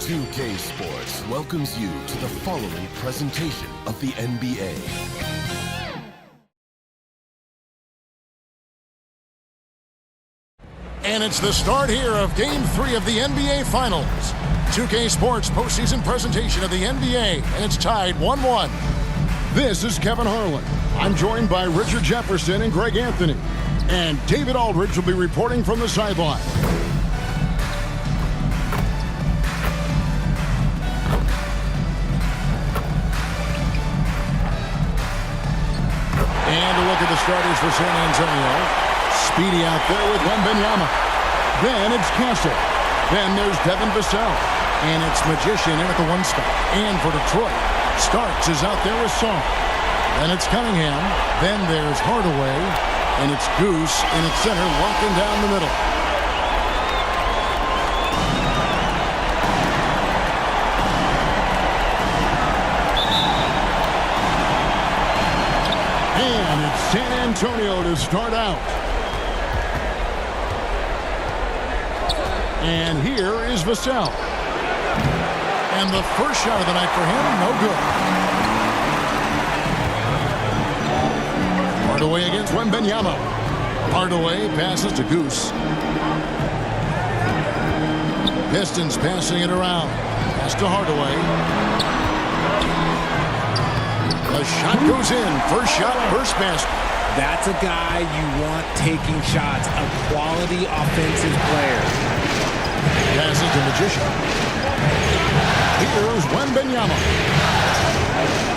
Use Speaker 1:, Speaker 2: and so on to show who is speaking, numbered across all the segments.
Speaker 1: 2K Sports welcomes you to the following presentation of the NBA.
Speaker 2: And it's the start here of Game 3 of the NBA Finals. 2K Sports postseason presentation of the NBA, and it's tied 1-1. This is Kevin Harlan. I'm joined by Richard Jefferson and Greg Anthony. And David Aldridge will be reporting from the sideline. And a look at the starters for San Antonio. Speedy out there with Wembanyama. Then it's Castle. Then there's Devin Vassell. And it's Magician in at the one spot. And for Detroit, Starks is out there with Song. Then it's Cunningham. Then there's Hardaway. And it's Goose in its center, locking down the middle. And it's San Antonio to start out. And here is Vassell. And the first shot of the night for him, no good. Hardaway against Wembanyama. Hardaway passes to Goose. Pistons passing it around. Pass to Hardaway. The shot goes in. First shot, first basket.
Speaker 3: That's a guy you want taking shots. A quality offensive player.
Speaker 2: Passes to Magician. Here's Wembanyama.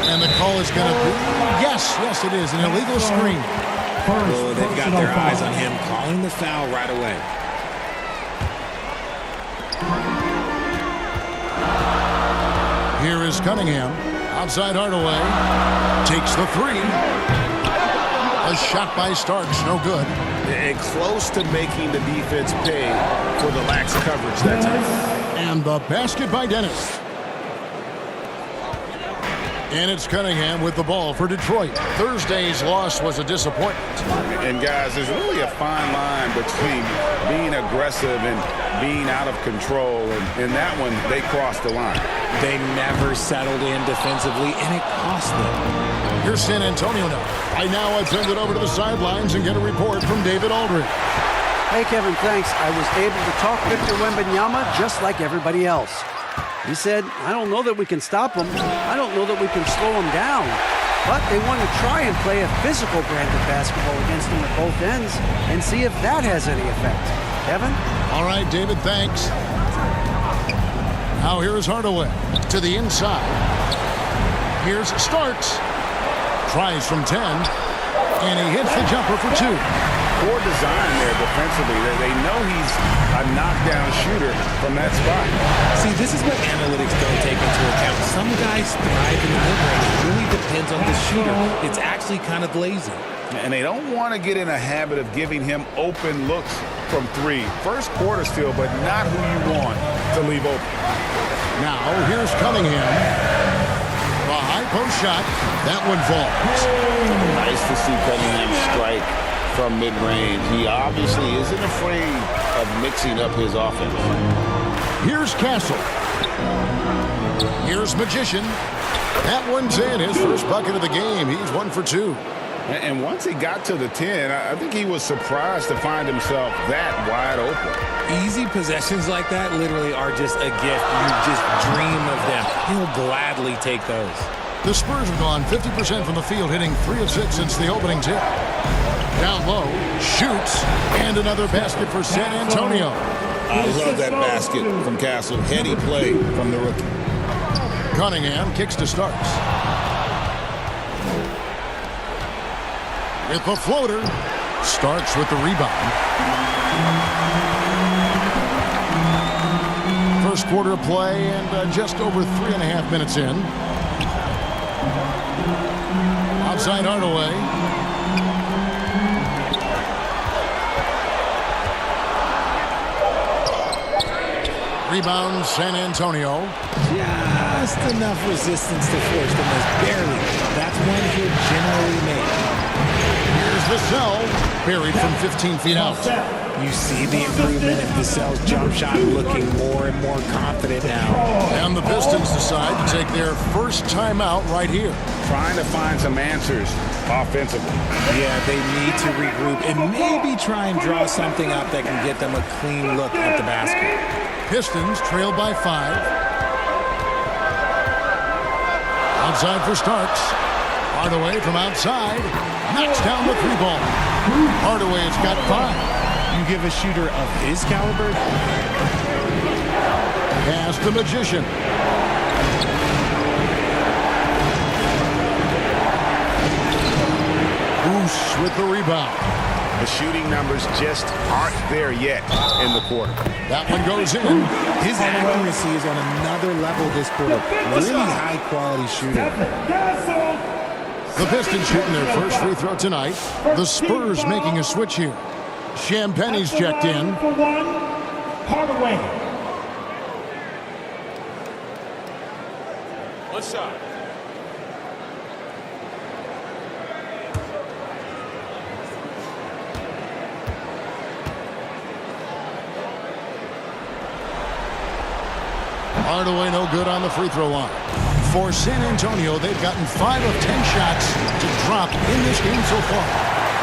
Speaker 2: And the call is going to be, yes, it is, an illegal screen.
Speaker 3: Oh, they've got their eyes on him, calling the foul right away.
Speaker 2: Here is Cunningham. Outside Hardaway. Takes the three. A shot by Starks, no good.
Speaker 4: And close to making the defense pay for the lax coverage that time.
Speaker 2: And the basket by Dennis. And it's Cunningham with the ball for Detroit. Thursday's loss was a disappointment.
Speaker 4: And guys, there's really a fine line between being aggressive and being out of control. And in that one, they crossed the line.
Speaker 3: They never settled in defensively, and it cost them.
Speaker 2: Here's San Antonio now. I now send it over to the sidelines and get a report from David Aldridge.
Speaker 5: Hey, Kevin, thanks. I was able to talk Victor Wembanyama just like everybody else. He said, I don't know that we can stop him. I don't know that we can slow him down. But they want to try and play a physical brand of basketball against him at both ends and see if that has any effect. Kevin?
Speaker 2: All right, David, thanks. Now here is Hardaway to the inside. Here's Starks. Tries from 10. And he hits the jumper for 2.
Speaker 4: Poor design there defensively. They know he's a knockdown shooter from that spot.
Speaker 3: See, this is what analytics don't take into account. Some guys thrive in the mid-range. It really depends on the shooter. It's actually kind of lazy.
Speaker 4: And they don't want to get in a habit of giving him open looks from 3. First quarter still, but not who you want to leave open.
Speaker 2: Now here's Cunningham. A high post shot. That one falls.
Speaker 6: Nice to see Cunningham strike from mid-range. He obviously isn't afraid of mixing up his offense.
Speaker 2: Here's Castle. Here's Magician. That one's in. His first bucket of the game. He's 1 for 2.
Speaker 4: And once he got to the 10, I think he was surprised to find himself that wide open.
Speaker 3: Easy possessions like that literally are just a gift. You just dream of them. He'll gladly take those.
Speaker 2: The Spurs have gone 50% from the field, hitting 3 of 6 since the opening tip. Down low, shoots, and another basket for San Antonio.
Speaker 6: I love that basket from Castle. Heady play from the rookie.
Speaker 2: Cunningham kicks to Starks. With the floater, Starks with the rebound. First quarter of play and just over 3.5 minutes in. Outside Hardaway. Rebound San Antonio.
Speaker 3: Just enough resistance to force them, as barely. That's one he'll generally make.
Speaker 2: Here's Vassell buried from 15 feet out.
Speaker 3: You see the improvement in Vassell's jump shot, looking more and more confident now.
Speaker 2: And the Pistons decide to take their first timeout right here.
Speaker 4: Trying to find some answers offensively.
Speaker 3: Yeah, they need to regroup and maybe try and draw something up that can get them a clean look at the basket.
Speaker 2: Pistons trail by 5. Outside for Starks. Hardaway from outside. Knocks down the 3-ball. Hardaway's got 5.
Speaker 3: You give a shooter of his caliber.
Speaker 2: Pass the Magician. Goose with the rebound.
Speaker 4: The shooting numbers just aren't there yet in the quarter.
Speaker 2: That one goes in.
Speaker 3: His accuracy is on another level this quarter. Really high-quality shooter.
Speaker 2: The Pistons shooting their first free throw tonight. The Spurs making a switch here. Champagne's checked in.
Speaker 7: For one, Hardaway.
Speaker 4: One shot.
Speaker 2: Hardaway no good on the free throw line. For San Antonio, they've gotten 5 of 10 shots to drop in this game so far.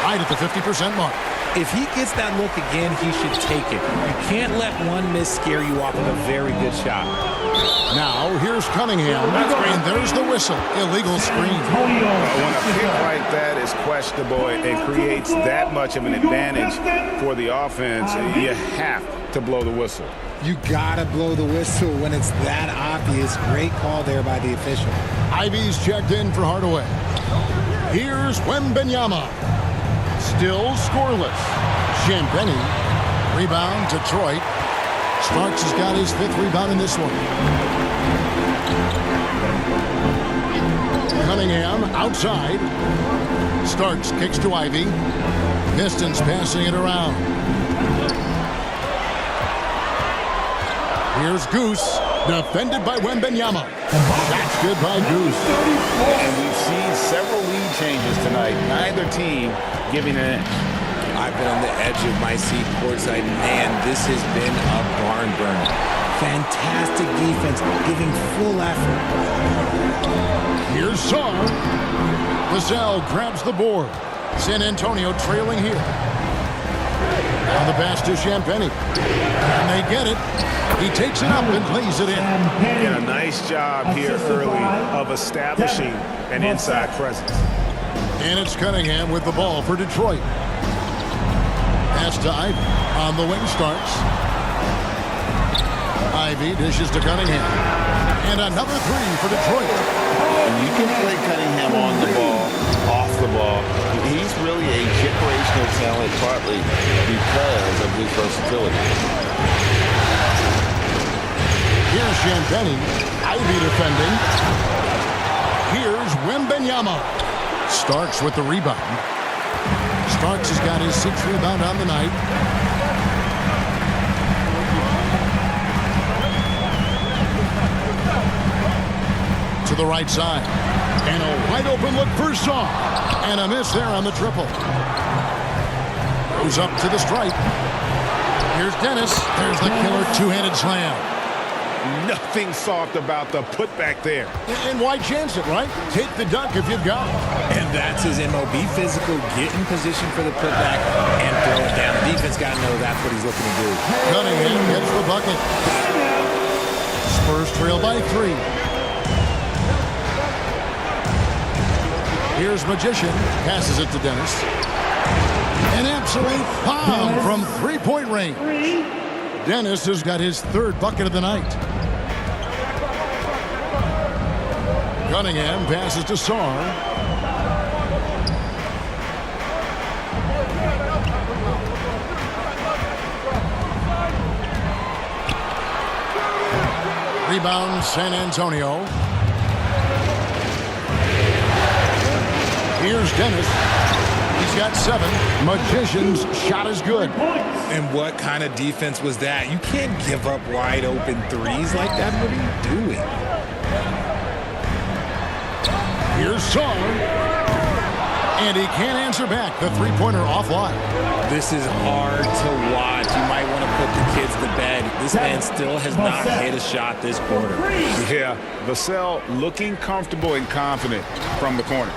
Speaker 2: Right at the 50% mark.
Speaker 3: If he gets that look again, he should take it. You can't let one miss scare you off of a very good shot.
Speaker 2: Now, here's Cunningham, and there's the whistle. Illegal screen.
Speaker 4: When a pick like that is questionable and creates that much of an advantage for the offense, you have to blow the whistle.
Speaker 3: You gotta blow the whistle when it's that obvious. Great call there by the official.
Speaker 2: Ivy's checked in for Hardaway. Here's Wembanyama. Still scoreless. Champagnie. Rebound, Detroit. Starks has got his 5th rebound in this one. Cunningham outside. Starks kicks to Ivy. Pistons passing it around. Here's Goose, defended by Wembanyama. That's good by Goose.
Speaker 4: And we've seen several lead changes tonight. Neither team giving an inch.
Speaker 3: I've been on the edge of my seat courtside. Man, this has been a barn burner. Fantastic defense, giving full effort.
Speaker 2: Here's Sarr. Vassell grabs the board. San Antonio trailing here. Now the pass to Champagnie. And they get it. He takes it up and lays it in.
Speaker 4: And a nice job here early of establishing an inside presence.
Speaker 2: And it's Cunningham with the ball for Detroit. Pass to Ivy. On the wing Starks. Ivy dishes to Cunningham. And another 3 for Detroit.
Speaker 6: And you can play Cunningham on the ball, off the ball. He's really a generational talent partly because of his versatility.
Speaker 2: Here's Champagnie. Ivy defending. Here's Wembanyama. Starks with the rebound. Starks has got his 6th rebound on the night. To the right side. And a wide open look for Sarr. And a miss there on the triple. Goes up to the stripe. Here's Dennis. There's the killer 2-handed slam.
Speaker 4: Nothing soft about the putback there.
Speaker 2: And why chance it, right? Take the dunk if you've got it.
Speaker 3: And that's his MO. Be physical, get in position for the putback, and throw it down. The defense got to know that's what he's looking to do.
Speaker 2: Cunningham gets the bucket. Spurs trail by 3. Here's Magician. Passes it to Dennis. An absolute bomb from 3-point range. Dennis has got his 3rd bucket of the night. Cunningham passes to Sarr. Rebound San Antonio. Here's Dennis. He's got 7. Magician's shot is good.
Speaker 3: And what kind of defense was that? You can't give up wide open threes like that. What are you doing?
Speaker 2: Here's Sarr. And he can't answer back. The three-pointer offline.
Speaker 3: This is hard to watch. You might want to put the kids to bed. This man still has not hit a shot this quarter.
Speaker 4: Yeah, Vassell looking comfortable and confident from the corner.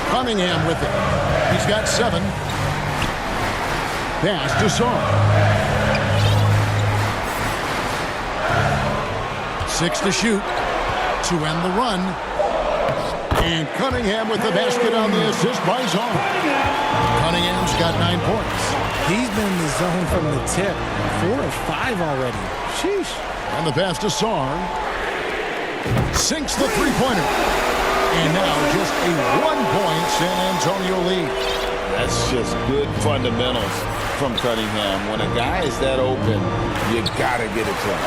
Speaker 2: Cunningham with it. He's got 7. Pass to Song. 6 to shoot to end the run. And Cunningham with the basket on the assist by Song. Cunningham's got 9 points.
Speaker 3: He's been in the zone from the tip. 4 or 5 already. Sheesh.
Speaker 2: And the pass to Song. Sinks the three-pointer. And now just a 1-point San Antonio lead.
Speaker 6: That's just good fundamentals from Cunningham. When a guy is that open, you gotta get it to him.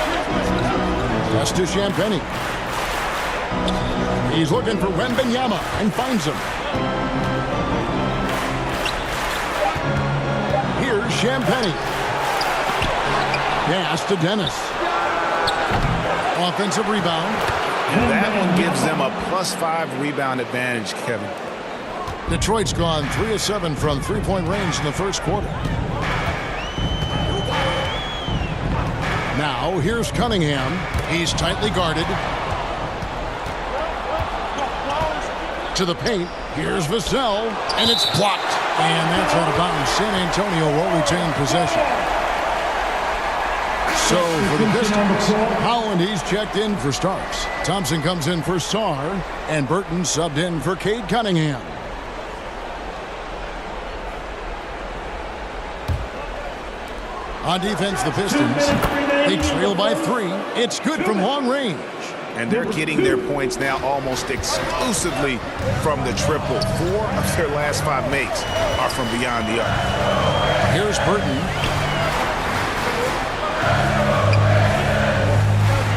Speaker 2: Pass to Champagny. He's looking for Wembanyama and finds him. Here's Champagny. Pass to Dennis. Offensive rebound.
Speaker 4: And that one gives them a +5 rebound advantage, Kevin.
Speaker 2: Detroit's gone 3 of 7 from three-point range in the first quarter. Now, here's Cunningham. He's tightly guarded. To the paint. Here's Vassell. And it's blocked. And that's out of bounds. San Antonio will retain possession. So, for the Pistons, Holland, he's checked in for Starks. Thompson comes in for Sarr. And Burton subbed in for Cade Cunningham. On defense, the Pistons, they trail by 3. It's good from long range.
Speaker 4: And they're getting their points now almost exclusively from the triple. 4 of their last 5 makes are from beyond the arc.
Speaker 2: Here's Burton.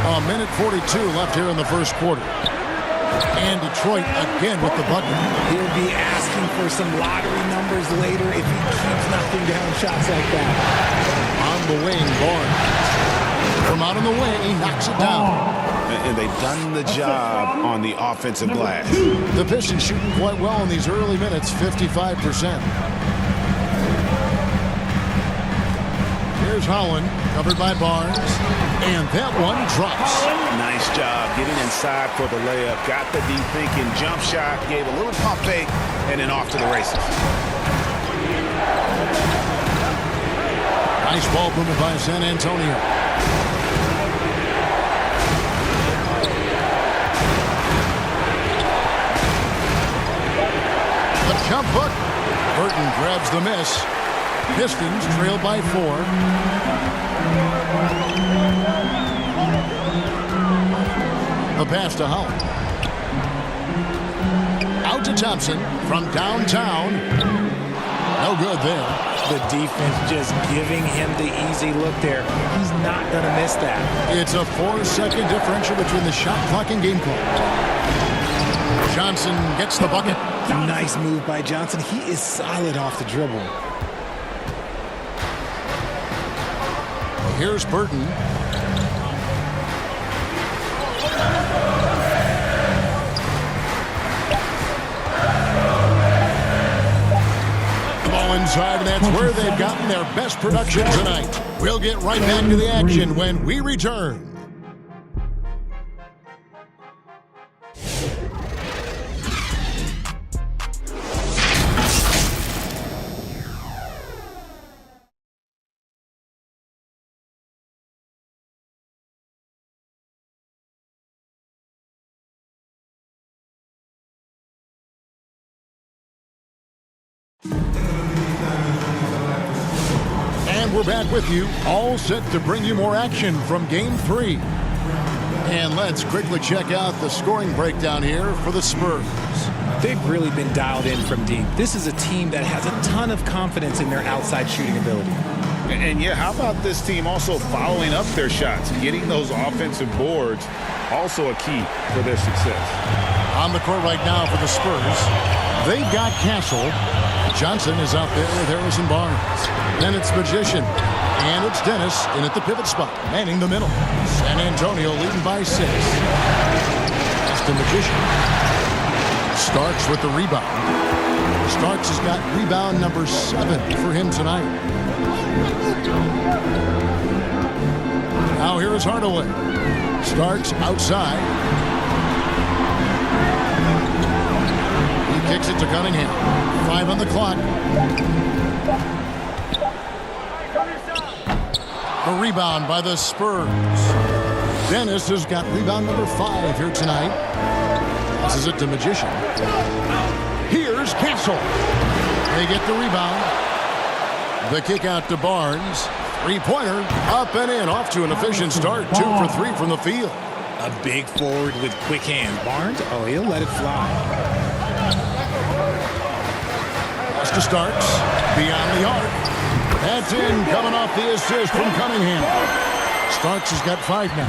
Speaker 2: A minute 42 left here in the first quarter. And Detroit again with the bucket.
Speaker 3: He'll be asking for some lottery numbers later if he keeps knocking down shots like that.
Speaker 2: On the wing, Barnes. From out on the wing, he knocks it down.
Speaker 4: And they've done the job on the offensive glass.
Speaker 2: The Pistons shooting quite well in these early minutes, 55%. Here's Holland, covered by Barnes. And that one drops.
Speaker 4: Nice job getting inside for the layup. Got the deep thinking jump shot, gave a little pump fake, and then off to the races.
Speaker 2: Nice ball movement by San Antonio. The jump hook. Burton grabs the miss. Pistons trail by 4. The pass to Holland. Out to Thompson from downtown. No good there.
Speaker 3: The defense just giving him the easy look there. He's not going to miss that.
Speaker 2: It's a 4-second differential between the shot clock and game clock. Johnson gets the bucket.
Speaker 3: Nice move by Johnson. He is solid off the dribble.
Speaker 2: Here's Burton. Ball inside, and that's where they've gotten their best production tonight. We'll get right back to the action when we return. And we're back with you, all set to bring you more action from Game 3. And let's quickly check out the scoring breakdown here for the Spurs.
Speaker 3: They've really been dialed in from deep. This is a team that has a ton of confidence in their outside shooting ability.
Speaker 4: And yeah, how about this team also following up their shots, getting those offensive boards, also a key for their success.
Speaker 2: On the court right now for the Spurs, they've got Castle. Johnson is out there with Harrison Barnes. Then it's Magician. And it's Dennis in at the pivot spot, manning the middle. San Antonio leading by 6. That's the Magician. Starks with the rebound. Starks has got rebound number 7 for him tonight. Now here is Hardaway. Starks outside. He kicks it to Cunningham. 5 on the clock. A rebound by the Spurs. Dennis has got rebound number 5 here tonight. Passes it to Magician. Here's Castle. They get the rebound. The kick out to Barnes. Three-pointer up and in. Off to an efficient start. 2 for 3 from the field.
Speaker 3: A big forward with quick hands. Barnes, oh, he'll let it fly.
Speaker 2: Pass to Starks. Beyond the arc. That's in. Coming off the assist from Cunningham. Starks has got 5 now.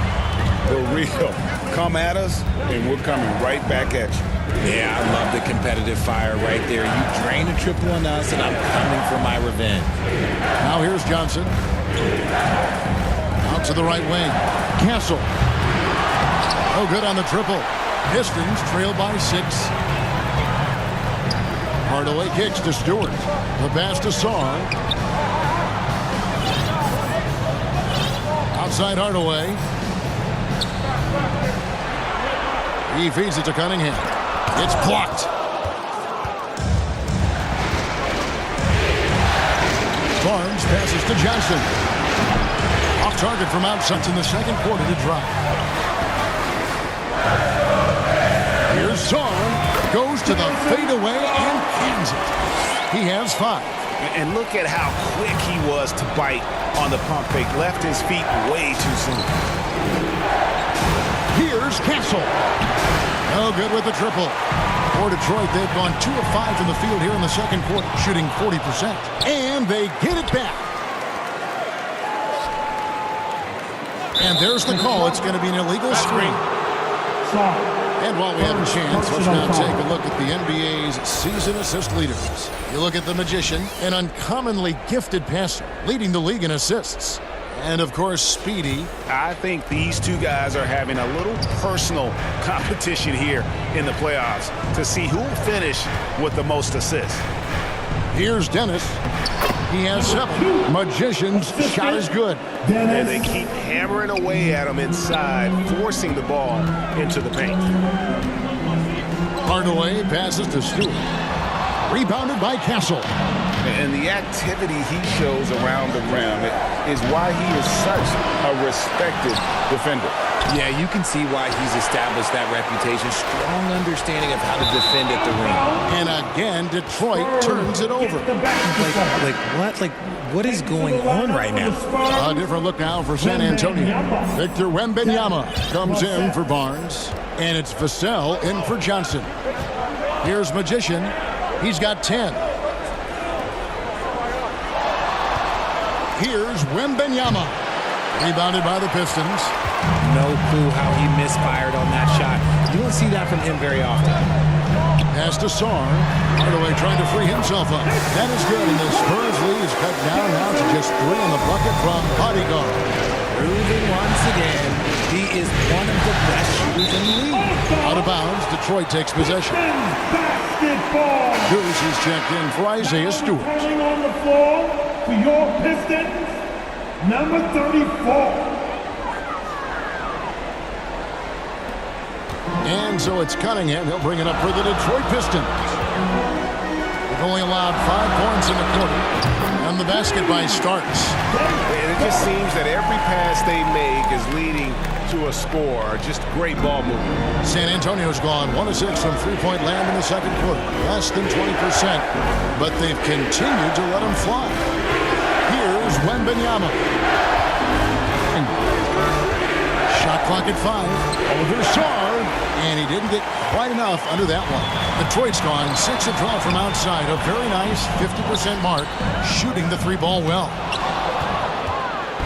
Speaker 4: For real. Come at us, and we're coming right back at you.
Speaker 3: Yeah, I love the competitive fire right there. You drain a triple on us, and I'm coming for my revenge.
Speaker 2: Now here's Johnson. Out to the right wing. Castle. Oh, good on the triple. Pistons trail by 6. Hardaway kicks to Stewart. The pass to Sarr. Outside Hardaway. He feeds it to Cunningham. It's blocked. Barnes passes to Johnson. Off target from outside in the second quarter to drop. Here's Sarr. Goes to the fadeaway and cans it. He has 5.
Speaker 4: And look at how quick he was to bite on the pump fake. Left his feet way too soon.
Speaker 2: Here's Castle. No good with the triple. For Detroit, they've gone 2 of 5 from the field here in the second quarter, shooting 40%. And they get it back. And there's the call. It's going to be an illegal screen. And while we have a chance, let's now take a look at the NBA's season assist leaders. You look at the Magician, an uncommonly gifted passer, leading the league in assists. And, of course, Speedy.
Speaker 4: I think these two guys are having a little personal competition here in the playoffs to see who will finish with the most assists.
Speaker 2: Here's Dennis. He has 7. Magician's shot is good.
Speaker 4: And they keep hammering away at him inside, forcing the ball into the paint.
Speaker 2: Hardaway passes to Stewart. Rebounded by Castle.
Speaker 4: And the activity he shows around the rim is why he is such a respected defender.
Speaker 3: Yeah, you can see why he's established that reputation. Strong understanding of how to defend at the rim.
Speaker 2: And again, Detroit turns it over.
Speaker 3: What is going on right now?
Speaker 2: A different look now for San Antonio. Victor Wembanyama comes in for Barnes. And it's Vassell in for Johnson. Here's Magician. He's got 10. Here's Wembanyama. Rebounded by the Pistons.
Speaker 3: No clue how he misfired on that shot. You don't see that from him very often.
Speaker 2: Pass to Sarr. Hardaway trying to free himself up. That is good, and the Spurs lead is cut down now to just 3 on the bucket from Bodyguard.
Speaker 3: Proving once again, he is one of the best shooters in the league.
Speaker 2: Out of bounds, Detroit takes possession.
Speaker 7: Basketball.
Speaker 2: Goose is checked in for Isaiah Stewart.
Speaker 7: Running on the floor for your Pistons, number 34.
Speaker 2: And so it's Cunningham. He'll bring it up for the Detroit Pistons. They've only allowed 5 points in the quarter. And the basket by Starks.
Speaker 4: And it just seems that every pass they make is leading to a score. Just great ball movement.
Speaker 2: San Antonio's gone 1 of 6 from three-point land in the second quarter. Less than 20%. But they've continued to let them fly. Here's Wembanyama. Shot clock at 5. Over Sarr. And he didn't get quite enough under that one. Detroit's gone 6 of 12 from outside. A very nice 50% mark. Shooting the 3-ball well.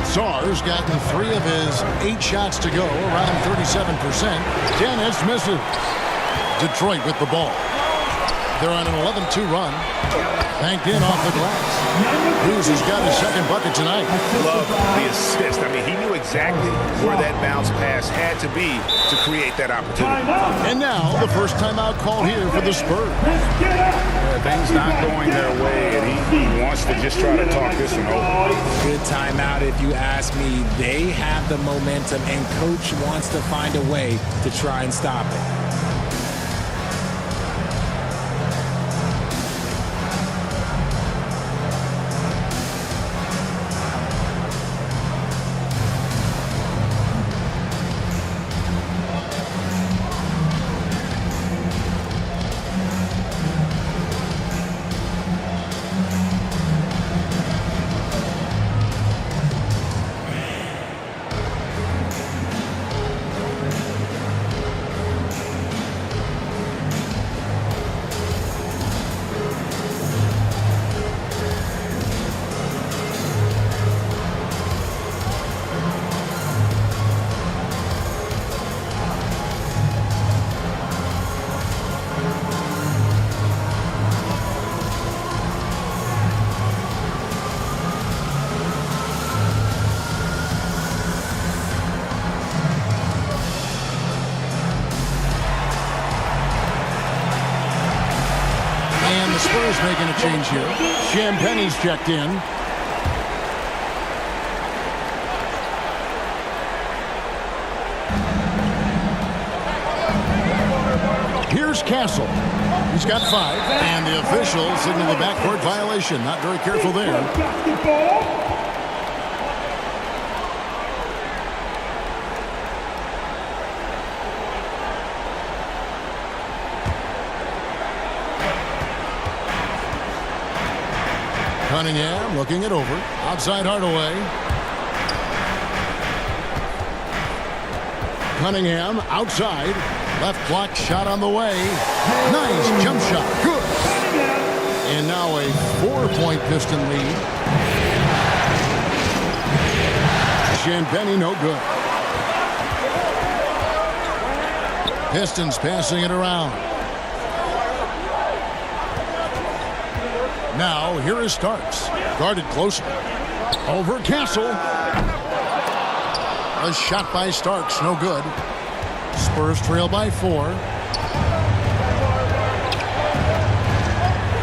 Speaker 2: Sarr's gotten 3 of his 8 shots to go. Around 37%. Dennis misses. Detroit with the ball. They're on an 11-2 run. Banked in off the glass. Cruz has got his second bucket tonight.
Speaker 4: Love the assist. I mean, he knew exactly where that bounce pass had to be to create that opportunity.
Speaker 2: And now the first timeout call here for the Spurs.
Speaker 4: Things not going their way, and he wants to just try to talk this one over.
Speaker 3: Good timeout if you ask me. They have the momentum, and Coach wants to find a way to try and stop it.
Speaker 2: Spurs making a change here. Champagne's checked in. Here's Castle. He's got 5. And the official signaled a backcourt violation. Not very careful there. Cunningham looking it over. Outside Hardaway. Cunningham outside. Left block shot on the way. Nice jump shot. Good. And now a 4-point Piston lead. Champagnie no good. Pistons passing it around. Now, here is Starks. Guarded closely. Over Castle. A shot by Starks, no good. Spurs trail by 4.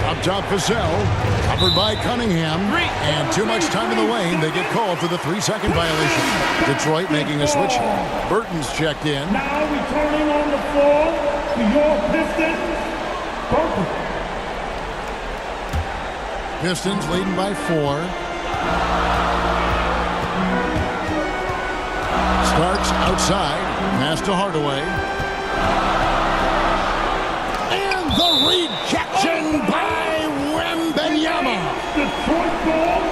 Speaker 2: Up top, Vassell. Covered by Cunningham. And too much time in the lane. They get called for the 3-second violation. Detroit making a switch. Burton's checked in.
Speaker 7: Now returning on the floor to your Pistons, Burton.
Speaker 2: Pistons leading by 4. Starks outside. Pass to Hardaway. And the rejection by Wembanyama.
Speaker 7: Detroit ball.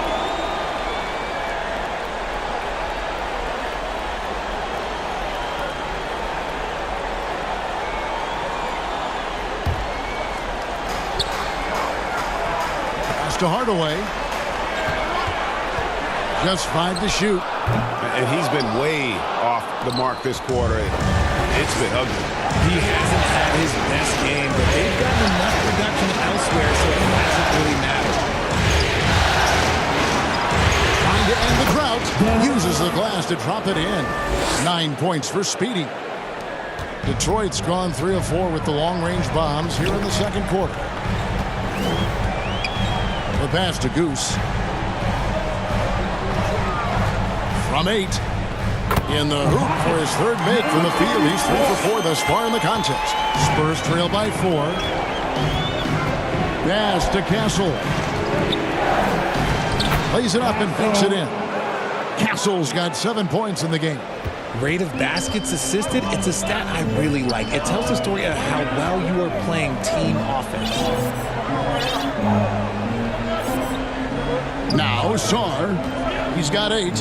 Speaker 2: To Hardaway. Just 5 to shoot.
Speaker 4: And he's been way off the mark this quarter. It's been ugly.
Speaker 3: He hasn't had his best game, but they've gotten enough production elsewhere, so it hasn't really mattered.
Speaker 2: Trying to end the drought. Uses the glass to drop it in. 9 points for Speedy. Detroit's gone 3 of 4 with the long-range bombs here in the second quarter. The pass to Goose. From 8. In the hoop for his 3rd make from the field. He's 3 for 4 thus far in the contest. Spurs trail by 4. Pass to Castle. Plays it up and fakes it in. Castle's got 7 points in the game.
Speaker 3: Rate of baskets assisted, it's a stat I really like. It tells the story of how well you are playing team offense.
Speaker 2: Now, Sarr. He's got 8.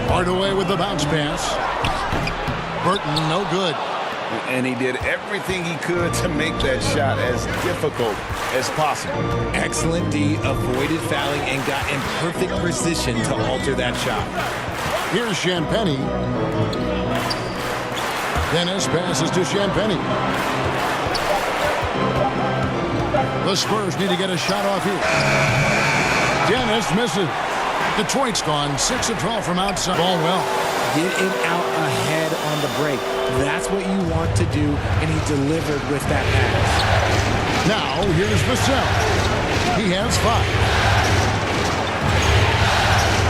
Speaker 2: Hardaway with the bounce pass. Burton, no good.
Speaker 4: And he did everything he could to make that shot as difficult as possible.
Speaker 3: Excellent D, avoided fouling, and got in perfect position to alter that shot.
Speaker 2: Here's Champagnie. Dennis passes to Champagnie. The Spurs need to get a shot off here. Dennis misses. Detroit's gone 6 of 12 from outside. Ball well.
Speaker 3: Get it out ahead on the break. That's what you want to do, and he delivered with that pass.
Speaker 2: Now, here's Vassell. He has 5.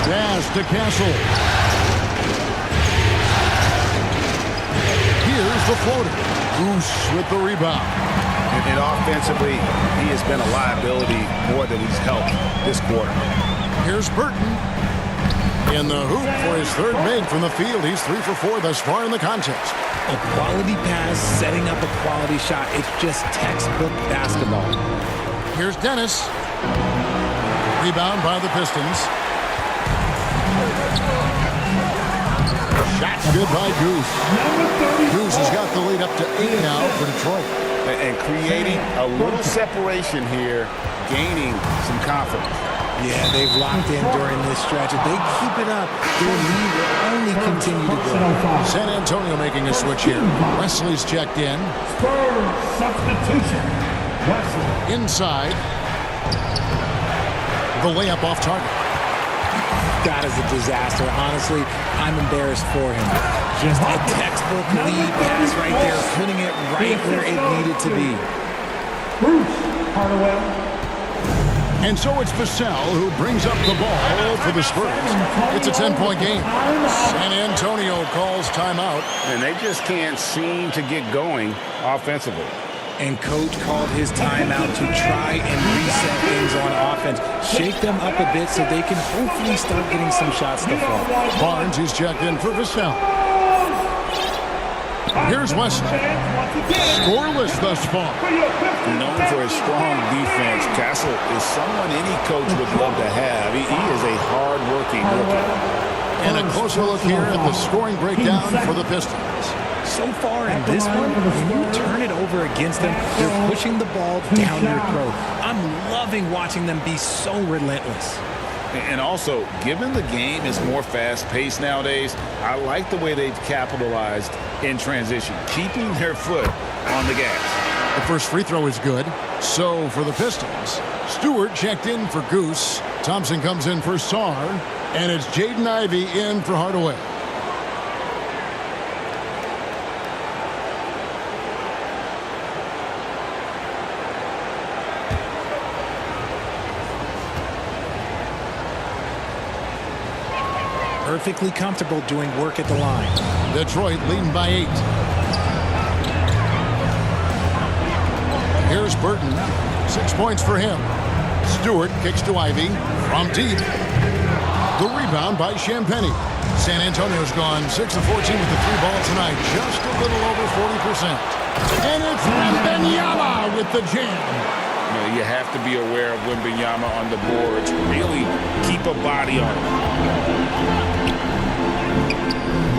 Speaker 2: Pass to Castle. Here's the floater. Goose with the rebound.
Speaker 4: And offensively, he has been a liability more than he's helped this quarter.
Speaker 2: Here's Burton. In the hoop for his 3rd make from the field. He's 3 for 4 thus far in the contest.
Speaker 3: A quality pass, setting up a quality shot. It's just textbook basketball.
Speaker 2: Here's Dennis. Rebound by the Pistons. Shot's good by Goose. Goose has got the lead up to 8 now for Detroit.
Speaker 4: And creating a little separation here, gaining some confidence.
Speaker 3: Yeah, they've locked in during this stretch. If they keep it up, their lead will only continue to grow.
Speaker 2: San Antonio making a switch here. Wesley's checked in.
Speaker 7: Spurs substitution. Wesley.
Speaker 2: Inside. The layup off target.
Speaker 3: That is a disaster. Honestly, I'm embarrassed for him. Just a textbook lead pass right there, putting it right where it needed to be.
Speaker 7: Bruce Hardaway.
Speaker 2: And so it's Vassell who brings up the ball for the Spurs. It's a 10-point game. San Antonio calls timeout.
Speaker 4: And they just can't seem to get going offensively.
Speaker 3: And coach called his timeout to try and reset things on offense. Shake them up a bit so they can hopefully start getting some shots to fall.
Speaker 2: Barnes is checked in for Vassell. Here's Wesley. Scoreless thus far.
Speaker 4: Known for his strong defense, Castle is someone any coach would love to have. He is a hard-working rookie.
Speaker 2: And a closer look here at the scoring breakdown for the Pistons.
Speaker 3: So far in this one, when you turn it over against them, they're pushing the ball down your throat. I'm loving watching them be so relentless.
Speaker 4: And also, given the game is more fast-paced nowadays, I like the way they've capitalized in transition, keeping their foot on the gas.
Speaker 2: The first free throw is good. So for the Pistons, Stewart checked in for Goose. Thompson comes in for Sarr. And it's Jaden Ivey in for Hardaway.
Speaker 3: Perfectly comfortable doing work at the line.
Speaker 2: Detroit leading by 8. Here's Burton. 6 points for him. Stewart kicks to Ivey from deep. The rebound by Champagnie. San Antonio's gone 6 of 14 with the 3 ball tonight. Just a little over 40%. And it's Wembanyama with the jam.
Speaker 4: You have to be aware of Wembanyama on the boards. Really keep a body on him.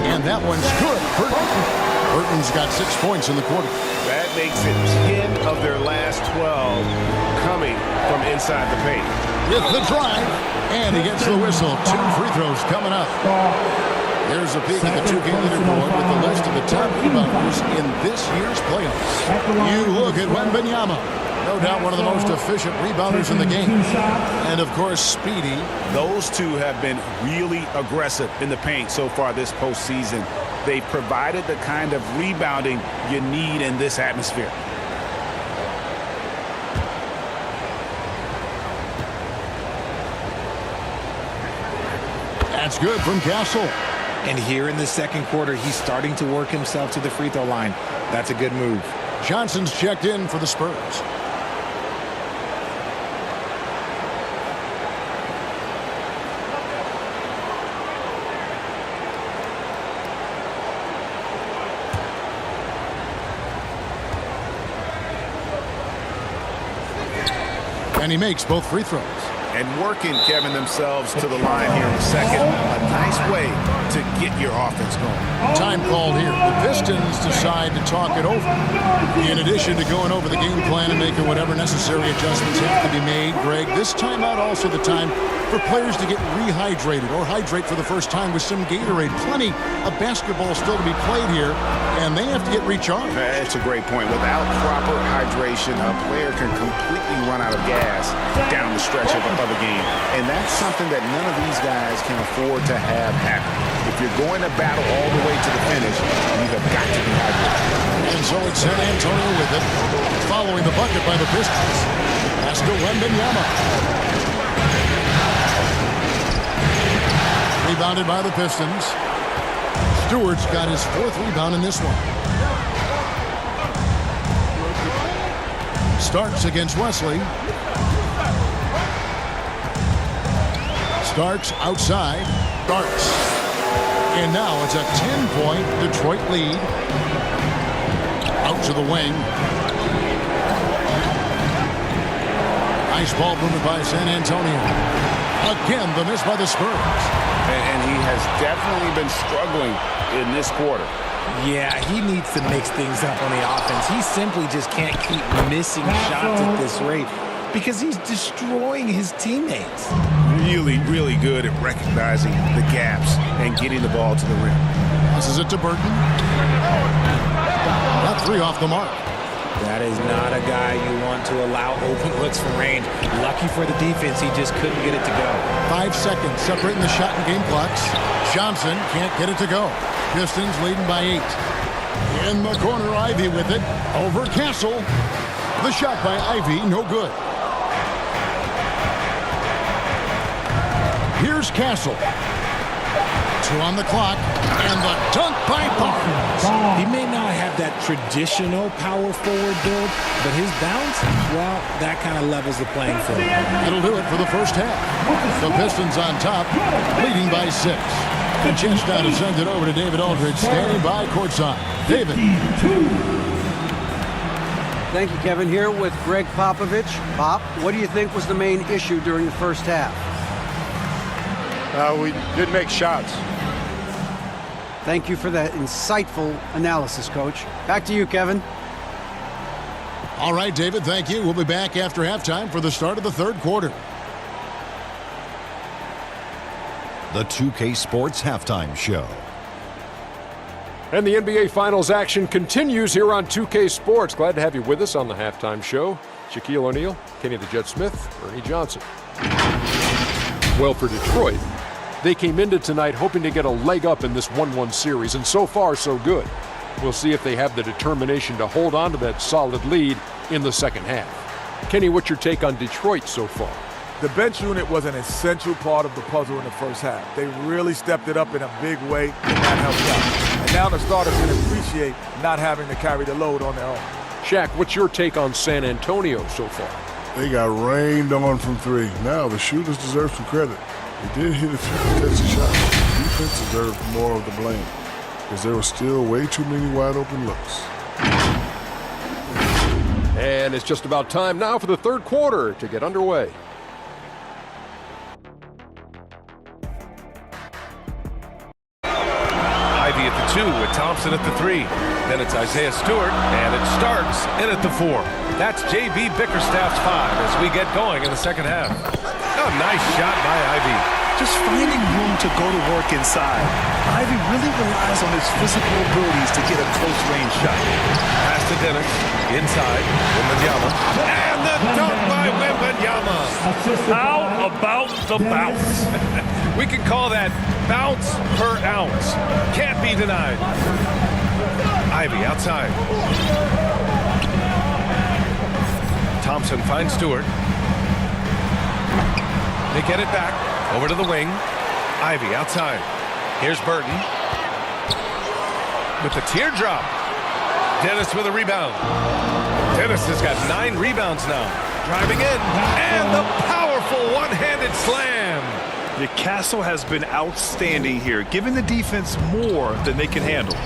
Speaker 2: And that one's good. Burton's got 6 points in the quarter.
Speaker 4: That makes it 10 of their last 12 coming from inside the paint.
Speaker 2: With the drive, and he gets the whistle. 2 free throws coming up. There's a peek at the 2-game leaderboard with the list of the top rebounders in this year's playoffs. You look at Wembanyama. No doubt one of the most efficient rebounders in the game. And, of course, Speedy.
Speaker 4: Those two have been really aggressive in the paint so far this postseason. They've provided the kind of rebounding you need in this atmosphere.
Speaker 2: That's good from Castle.
Speaker 3: And here in the second quarter, he's starting to work himself to the free throw line. That's a good move.
Speaker 2: Johnson's checked in for the Spurs. And he makes both free throws.
Speaker 4: And working, Kevin, themselves to the line here in the second. A nice way to get your offense going.
Speaker 2: Time called here. The Pistons decide to talk it over. In addition to going over the game plan and making whatever necessary adjustments have to be made, Greg, this timeout also the time for players to get rehydrated or hydrate for the first time with some Gatorade. Plenty of basketball still to be played here, and they have to get recharged.
Speaker 4: That's a great point. Without proper hydration, a player can completely run out of gas down the stretch of a game. And that's something that none of these guys can afford to have happen. If you're going to battle all the way to the finish, you have got to be hydrated.
Speaker 2: And so it's San Antonio with it, following the bucket by the Pistons. Pass to Wembanyama. Rebounded by the Pistons. Stewart's got his 4th rebound in this one. Starks against Wesley. Starks outside. Starks. And now it's a 10-point Detroit lead. Out to the wing. Nice ball movement by San Antonio. Again, the miss by the Spurs.
Speaker 4: And he has definitely been struggling in this quarter.
Speaker 3: Yeah, he needs to mix things up on the offense. He simply just can't keep missing shots at this rate because he's destroying his teammates.
Speaker 4: Really, really good at recognizing the gaps and getting the ball to the rim.
Speaker 2: Passes it to Burton. Not 3 off the mark.
Speaker 3: That is not a guy you want to allow open looks from range. Lucky for the defense, he just couldn't get it to go.
Speaker 2: 5 seconds separating the shot and game clocks. Johnson can't get it to go. Pistons leading by 8. In the corner, Ivy with it. Over Castle. The shot by Ivy, no good. Here's Castle. 2 on the clock. And the dunk by Barnes.
Speaker 3: He may not have that traditional power forward build, but his bounce, well, that kind of levels the playing field.
Speaker 2: That'll do it for the first half. The Pistons on top, leading by 6. The chance now to send it over to David Aldridge, standing by courtside. David.
Speaker 5: Thank you, Kevin. Here with Greg Popovich. Pop, what do you think was the main issue during the first half?
Speaker 8: We didn't make shots.
Speaker 5: Thank you for that insightful analysis, Coach. Back to you, Kevin.
Speaker 2: All right, David, thank you. We'll be back after halftime for the start of the 3rd quarter.
Speaker 9: The 2K Sports Halftime Show.
Speaker 10: And the NBA Finals action continues here on 2K Sports. Glad to have you with us on the halftime show. Shaquille O'Neal, Kenny the Jet Smith, Ernie Johnson. Well, for Detroit, they came into tonight hoping to get a leg up in this 1-1 series, and so far, so good. We'll see if they have the determination to hold on to that solid lead in the second half. Kenny, what's your take on Detroit so far?
Speaker 11: The bench unit was an essential part of the puzzle in the first half. They really stepped it up in a big way, and that helped out. And now the starters can appreciate not having to carry the load on their own.
Speaker 10: Shaq, what's your take on San Antonio so far?
Speaker 12: They got rained on from 3. Now the shooters deserve some credit. They did hit a few contested shots. The defense deserved more of the blame because there were still way too many wide open looks.
Speaker 10: And it's just about time now for the 3rd quarter to get underway.
Speaker 13: Ivy at the 2 with Thompson at the 3. Then it's Isaiah Stewart, and it starts in at the 4. That's J.B. Bickerstaff's 5 as we get going in the second half. Oh, nice shot by Ivy.
Speaker 14: Just finding room to go to work inside. Ivy really relies on his physical abilities to get a close-range shot.
Speaker 13: Pass to Dennis, inside, Wembanyama. And the dunk by Wembanyama. How about the bounce? We can call that bounce per ounce. Can't be denied. Ivy outside. Thompson finds Stewart. They get it back. Over to the wing. Ivy outside. Here's Burton. With the teardrop. Dennis with a rebound. Dennis has got 9 rebounds now. Driving in. And the powerful one-handed slam.
Speaker 14: The Castle has been outstanding here, giving the defense more than they can handle.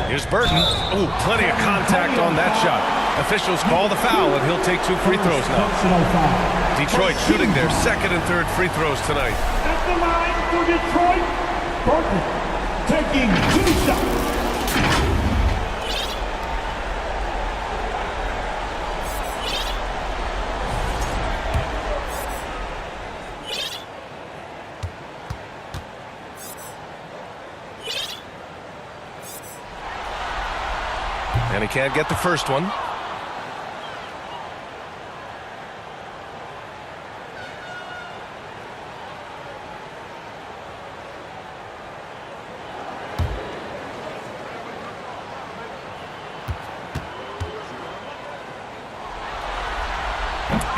Speaker 13: Here's Burton. Ooh, plenty of contact on that shot. Officials call the foul, and he'll take 2 free throws now. Detroit shooting their 2nd and 3rd free throws tonight.
Speaker 7: At the line for Detroit, Burton taking 2 shots.
Speaker 13: And he can't get the first one.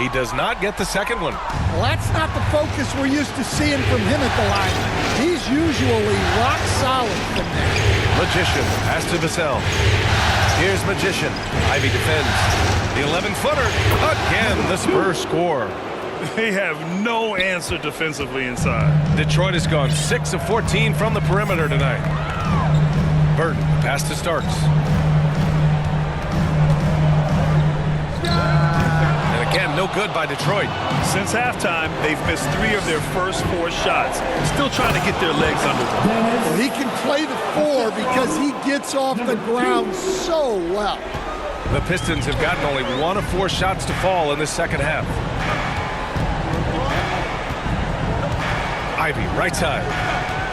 Speaker 13: He does not get the second one.
Speaker 2: Well, that's not the focus we're used to seeing from him at the line. He's usually rock solid from there.
Speaker 13: Magician pass to Vassell. Here's Magician. Ivy defends. The 11-footer. Again, the Spurs score.
Speaker 14: They have no answer defensively inside.
Speaker 13: Detroit has gone 6 of 14 from the perimeter tonight. Burton pass to Starks. And again, no good by Detroit.
Speaker 14: Since halftime, they've missed 3 of their first 4 shots. Still trying to get their legs under them.
Speaker 2: Well, he can play the 4 because he gets off the ground so well.
Speaker 13: The Pistons have gotten only 1 of 4 shots to fall in this second half. Ivy, right side.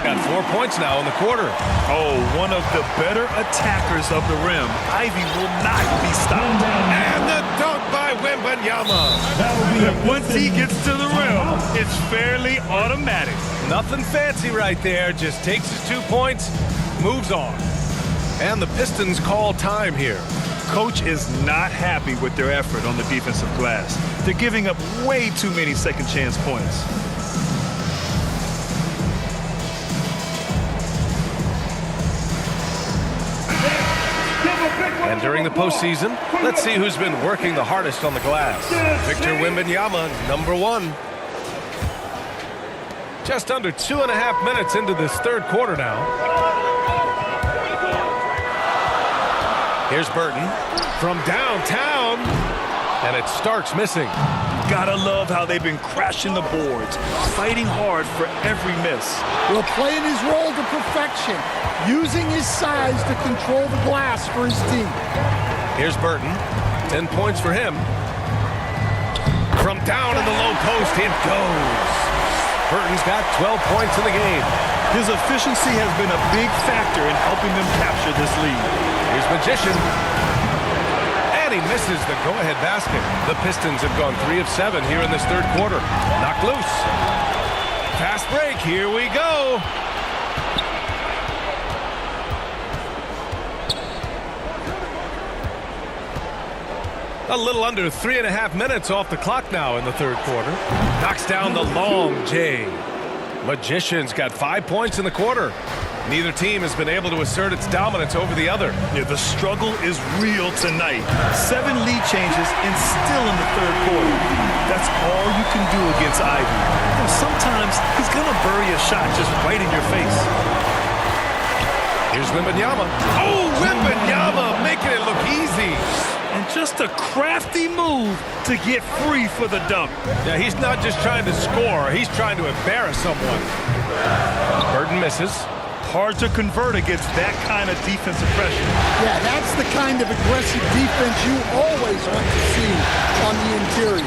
Speaker 13: Got 4 points now in the quarter.
Speaker 14: Oh, one of the better attackers of the rim. Ivy will not be stopped.
Speaker 13: And the dunk by Wembanyama.
Speaker 14: Once he gets to the rim, it's fairly automatic.
Speaker 13: Nothing fancy right there. Just takes his 2 points, moves on. And the Pistons call time here.
Speaker 14: Coach is not happy with their effort on the defensive glass. They're giving up way too many second chance points.
Speaker 13: And during the postseason, let's see who's been working the hardest on the glass. Victor Wembanyama, number 1. Just under 2.5 minutes into this third quarter now. Here's Burton from downtown, and it Starks missing.
Speaker 14: Gotta love how they've been crashing the boards, fighting hard for every miss.
Speaker 2: Well, playing his role to perfection, using his size to control the glass for his team.
Speaker 13: Here's Burton, 10 points for him. From down in the low post, it goes. Burton's got 12 points in the game.
Speaker 14: His efficiency has been a big factor in helping them capture this lead.
Speaker 13: Here's Magician. And he misses the go-ahead basket. The Pistons have gone 3 of 7 here in this third quarter. Knocked loose. Fast break. Here we go. A little under 3.5 minutes off the clock now in the third quarter. Knocks down the long J. Magician's got 5 points in the quarter. Neither team has been able to assert its dominance over the other.
Speaker 14: Yeah, the struggle is real tonight. 7 lead changes and still in the third quarter. That's all you can do against Ivy. You know, sometimes he's going to bury a shot just right in your face.
Speaker 13: Here's Wembanyama. Oh, Wembanyama making it look easy.
Speaker 14: And just a crafty move to get free for the dunk.
Speaker 13: Yeah, he's not just trying to score. He's trying to embarrass someone. Burton misses.
Speaker 14: Hard to convert against that kind of defensive pressure.
Speaker 2: Yeah, that's the kind of aggressive defense you always want to see on the interior.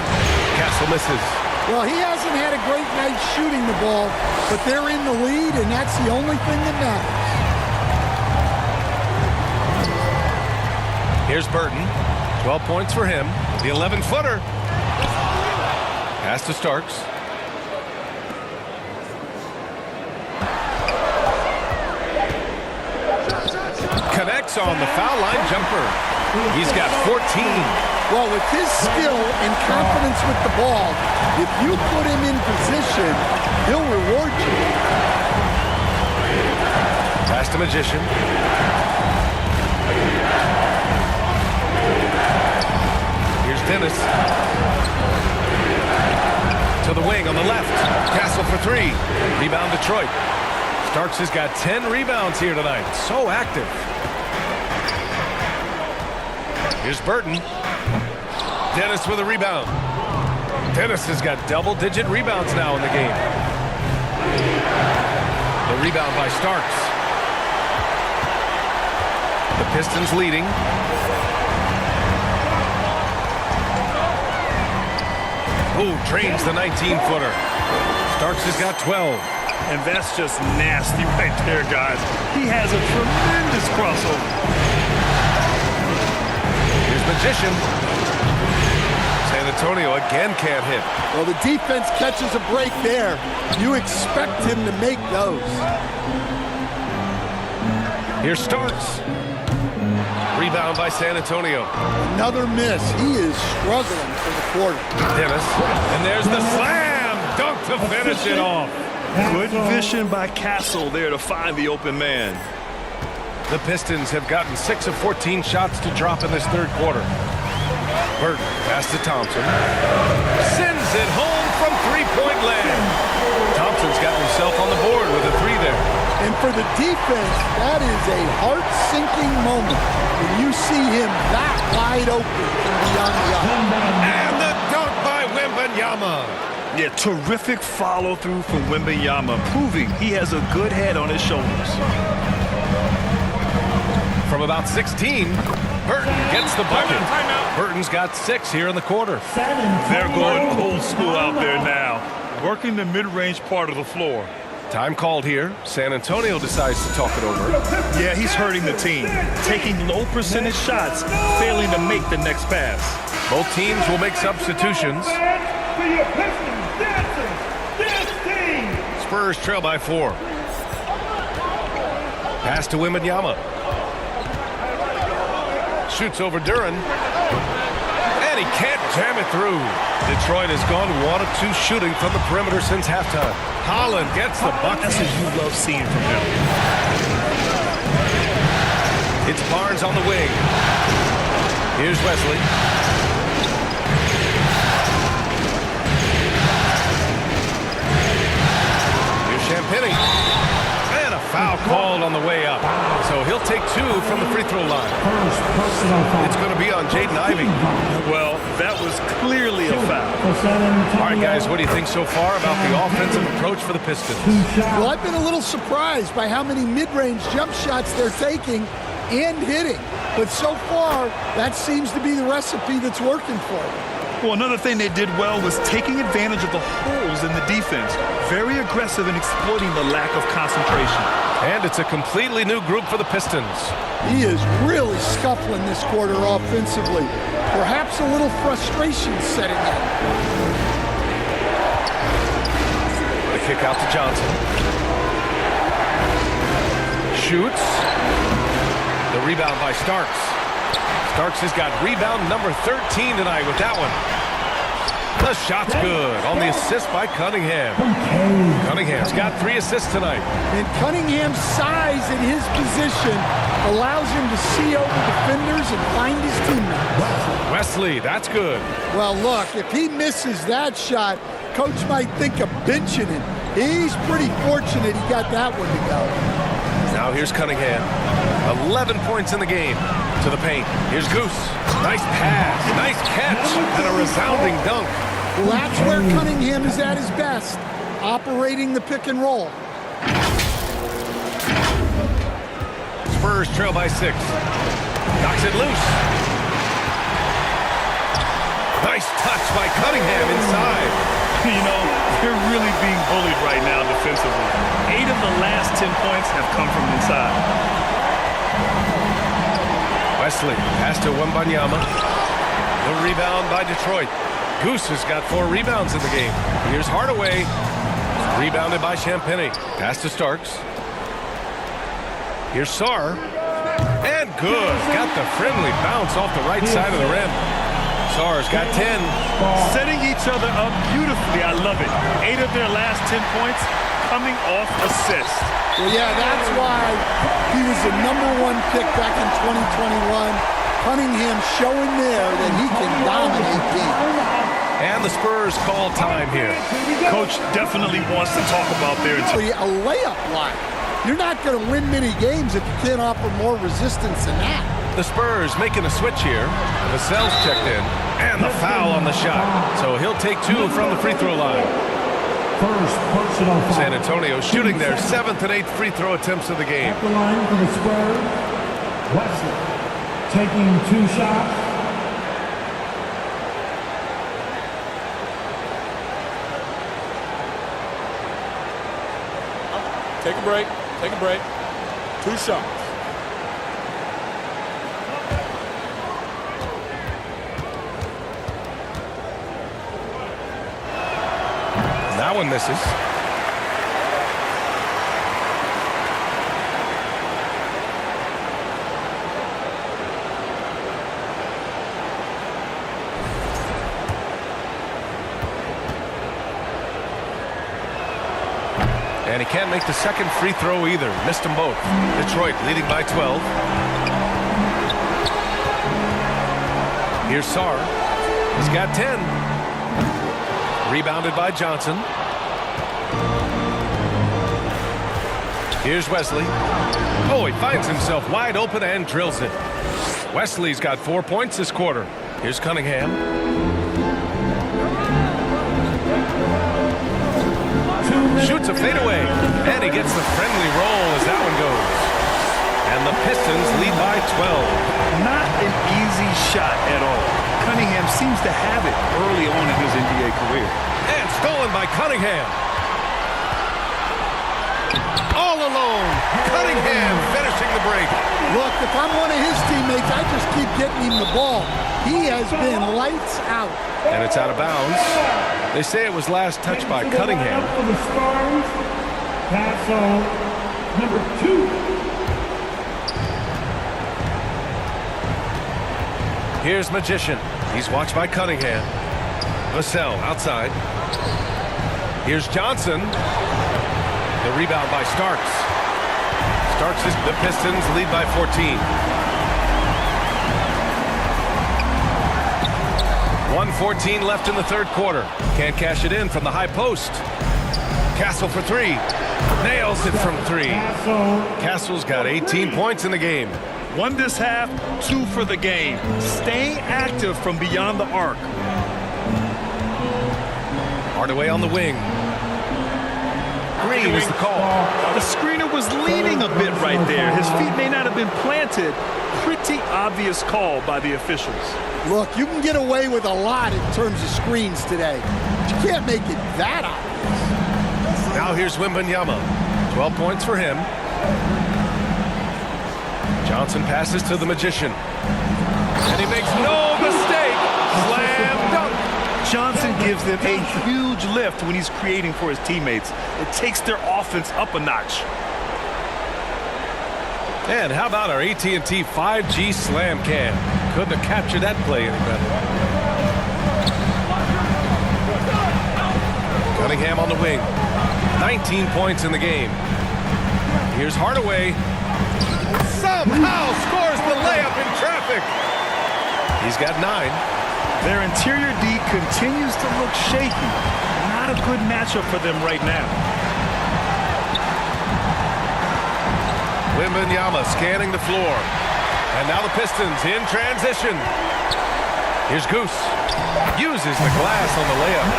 Speaker 13: Castle misses.
Speaker 2: Well, he hasn't had a great night shooting the ball, but they're in the lead, and that's the only thing that matters.
Speaker 13: Here's Burton. 12 points for him. The 11-footer. Pass to Starks. Connects on the foul line jumper. He's got 14.
Speaker 2: Well, with his skill and confidence with the ball, if you put him in position, he'll reward you.
Speaker 13: Pass to Magician. Here's Dennis. To the wing on the left. Castle for 3. Rebound Detroit. Starks has got 10 rebounds here tonight. So active. Here's Burton. Dennis with a rebound. Dennis has got double-digit rebounds now in the game. The rebound by Starks. The Pistons leading. Ooh, trains the 19-footer. Starks has got 12.
Speaker 14: And that's just nasty right there, guys. He has a tremendous crossover.
Speaker 13: Here's Magician. San Antonio again can't hit.
Speaker 2: Well, the defense catches a break there. You expect him to make those.
Speaker 13: Here's Starks. Rebound by San Antonio.
Speaker 2: Another miss. He is struggling for the quarter.
Speaker 13: Dennis. And there's the slam dunk to finish it off.
Speaker 14: Good vision by Castle there to find the open man.
Speaker 13: The Pistons have gotten 6 of 14 shots to drop in this third quarter. Burton pass to Thompson. Sends it home from three-point land. Thompson's got himself on the board with a three there.
Speaker 2: And for the defense, that is a heart-sinking moment when you see him that wide open from beyond the arc.
Speaker 13: And the dunk by Wembanyama.
Speaker 14: Yeah, terrific follow-through from Wembanyama, proving he has a good head on his shoulders.
Speaker 13: From about 16, Burton gets the bucket. Burton's got 6 here in the quarter.
Speaker 14: They're going old school out there now, working the mid-range part of the floor.
Speaker 13: Time called here. San Antonio decides to talk it over.
Speaker 14: Yeah, he's hurting the team, taking low percentage shots, failing to make the next pass.
Speaker 13: Both teams will make substitutions. Spurs trail by 4. Pass to Wembanyama. Shoots over Duran. And he can't jam it through. Detroit has gone 1 of 2 shooting from the perimeter since halftime. Holland gets the bucket.
Speaker 14: That's what you love seeing from him.
Speaker 13: It's Barnes on the wing. Here's Wesley. Here's Champagnie. And a foul called on the way up. So he'll take 2 from the free throw line. It's going to be on Jaden Ivey.
Speaker 14: Well, that was clearly a foul.
Speaker 13: All right, guys, what do you think so far about the offensive approach for the Pistons?
Speaker 2: Well, I've been a little surprised by how many mid-range jump shots they're taking and hitting. But so far, that seems to be the recipe that's working for them.
Speaker 14: Well, another thing they did well was taking advantage of the holes in the defense. Very aggressive in exploiting the lack of concentration.
Speaker 13: And it's a completely new group for the Pistons.
Speaker 2: He is really scuffling this quarter offensively. Perhaps a little frustration setting in.
Speaker 13: The kick out to Johnson. Shoots. The rebound by Starks. Starks has got rebound number 13 tonight with that one. The shot's good on the assist by Cunningham. Cunningham's got 3 assists tonight.
Speaker 2: And Cunningham's size in his position allows him to see over defenders and find his teammates.
Speaker 13: Wesley, that's good.
Speaker 2: Well, look, if he misses that shot, coach might think of benching him. He's pretty fortunate he got that one to go.
Speaker 13: Now here's Cunningham. 11 points in the game. To the paint. Here's Goose. Nice pass. Nice catch. And a resounding dunk.
Speaker 2: Well, that's where Cunningham is at his best, operating the pick and roll.
Speaker 13: Spurs trail by 6. Knocks it loose. Nice touch by Cunningham inside.
Speaker 14: You know, they're really being bullied right now defensively. 8 of the last 10 points have come from inside.
Speaker 13: Wesley, pass to Wembanyama. The rebound by Detroit. Goose has got 4 rebounds in the game. Here's Hardaway. Rebounded by Champagnie. Pass to Starks. Here's Sarr. And good. Got the friendly bounce off the right side of the rim. Sarr's got 10.
Speaker 14: Setting each other up beautifully. I love it. 8 of their last 10 points coming off assist.
Speaker 2: Well, yeah, that's why he was the #1 pick back in 2021. Cunningham showing there that he can dominate teams.
Speaker 13: And the Spurs call time here.
Speaker 14: Coach definitely wants to talk about their
Speaker 2: a layup line. You're not going to win many games if you can't offer more resistance than that.
Speaker 13: The Spurs making a switch here. Vassell's checked in. And the foul on the shot. So he'll take 2 from the free throw line. San Antonio shooting their 7th and 8th free throw attempts of the game.
Speaker 7: At the line for the Spurs, Wesley taking 2 shots.
Speaker 11: Take a break. Take a break. 2 shots.
Speaker 13: That one misses. And he can't make the second free throw either. Missed them both. Detroit leading by 12. Here's Sarr. He's got 10. Rebounded by Johnson. Here's Wesley. Oh, he finds himself wide open and drills it. Wesley's got 4 points this quarter. Here's Cunningham. Shoots a fadeaway, and he gets the friendly roll as that one goes. And the Pistons lead by 12.
Speaker 14: Not an easy shot at all. Cunningham seems to have it early on in his NBA career.
Speaker 13: And stolen by Cunningham. All alone, Cunningham finishing the break.
Speaker 2: Look, if I'm one of his teammates, I just keep getting him the ball. He has been lights out.
Speaker 13: And it's out of bounds. They say it was last touched by Cunningham.
Speaker 7: For the Spurs, pass on number 2.
Speaker 13: Here's Magician. He's watched by Cunningham. Vassell outside. Here's Johnson. The rebound by Starks. Starks is the Pistons lead by 14. 1:14 left in the third quarter. Can't cash it in from the high post. Castle for three. Nails it from three. Castle's got 18 points in the game.
Speaker 14: 1 this half, 2 for the game. Staying active from beyond the arc.
Speaker 13: Hardaway on the wing. Green is the call.
Speaker 14: The screener was leaning a bit right there. His feet may not have been planted. Pretty obvious call by the officials.
Speaker 2: Look, you can get away with a lot in terms of screens today. But you can't make it that obvious.
Speaker 13: Now here's Wembanyama. 12 points for him. Johnson passes to the Magician. And he makes no mistake. Slam dunk.
Speaker 14: Johnson gives them a huge lift when he's creating for his teammates. It takes their offense up a notch.
Speaker 13: And how about our AT&T 5G Slam Cam? Couldn't have captured that play any better. Cunningham on the wing. 19 points in the game. Here's Hardaway. Somehow scores the layup in traffic. He's got 9.
Speaker 14: Their interior D continues to look shaky. Not a good matchup for them right now.
Speaker 13: Wembanyama scanning the floor. And now the Pistons in transition. Here's Goose. Uses the glass on the layup.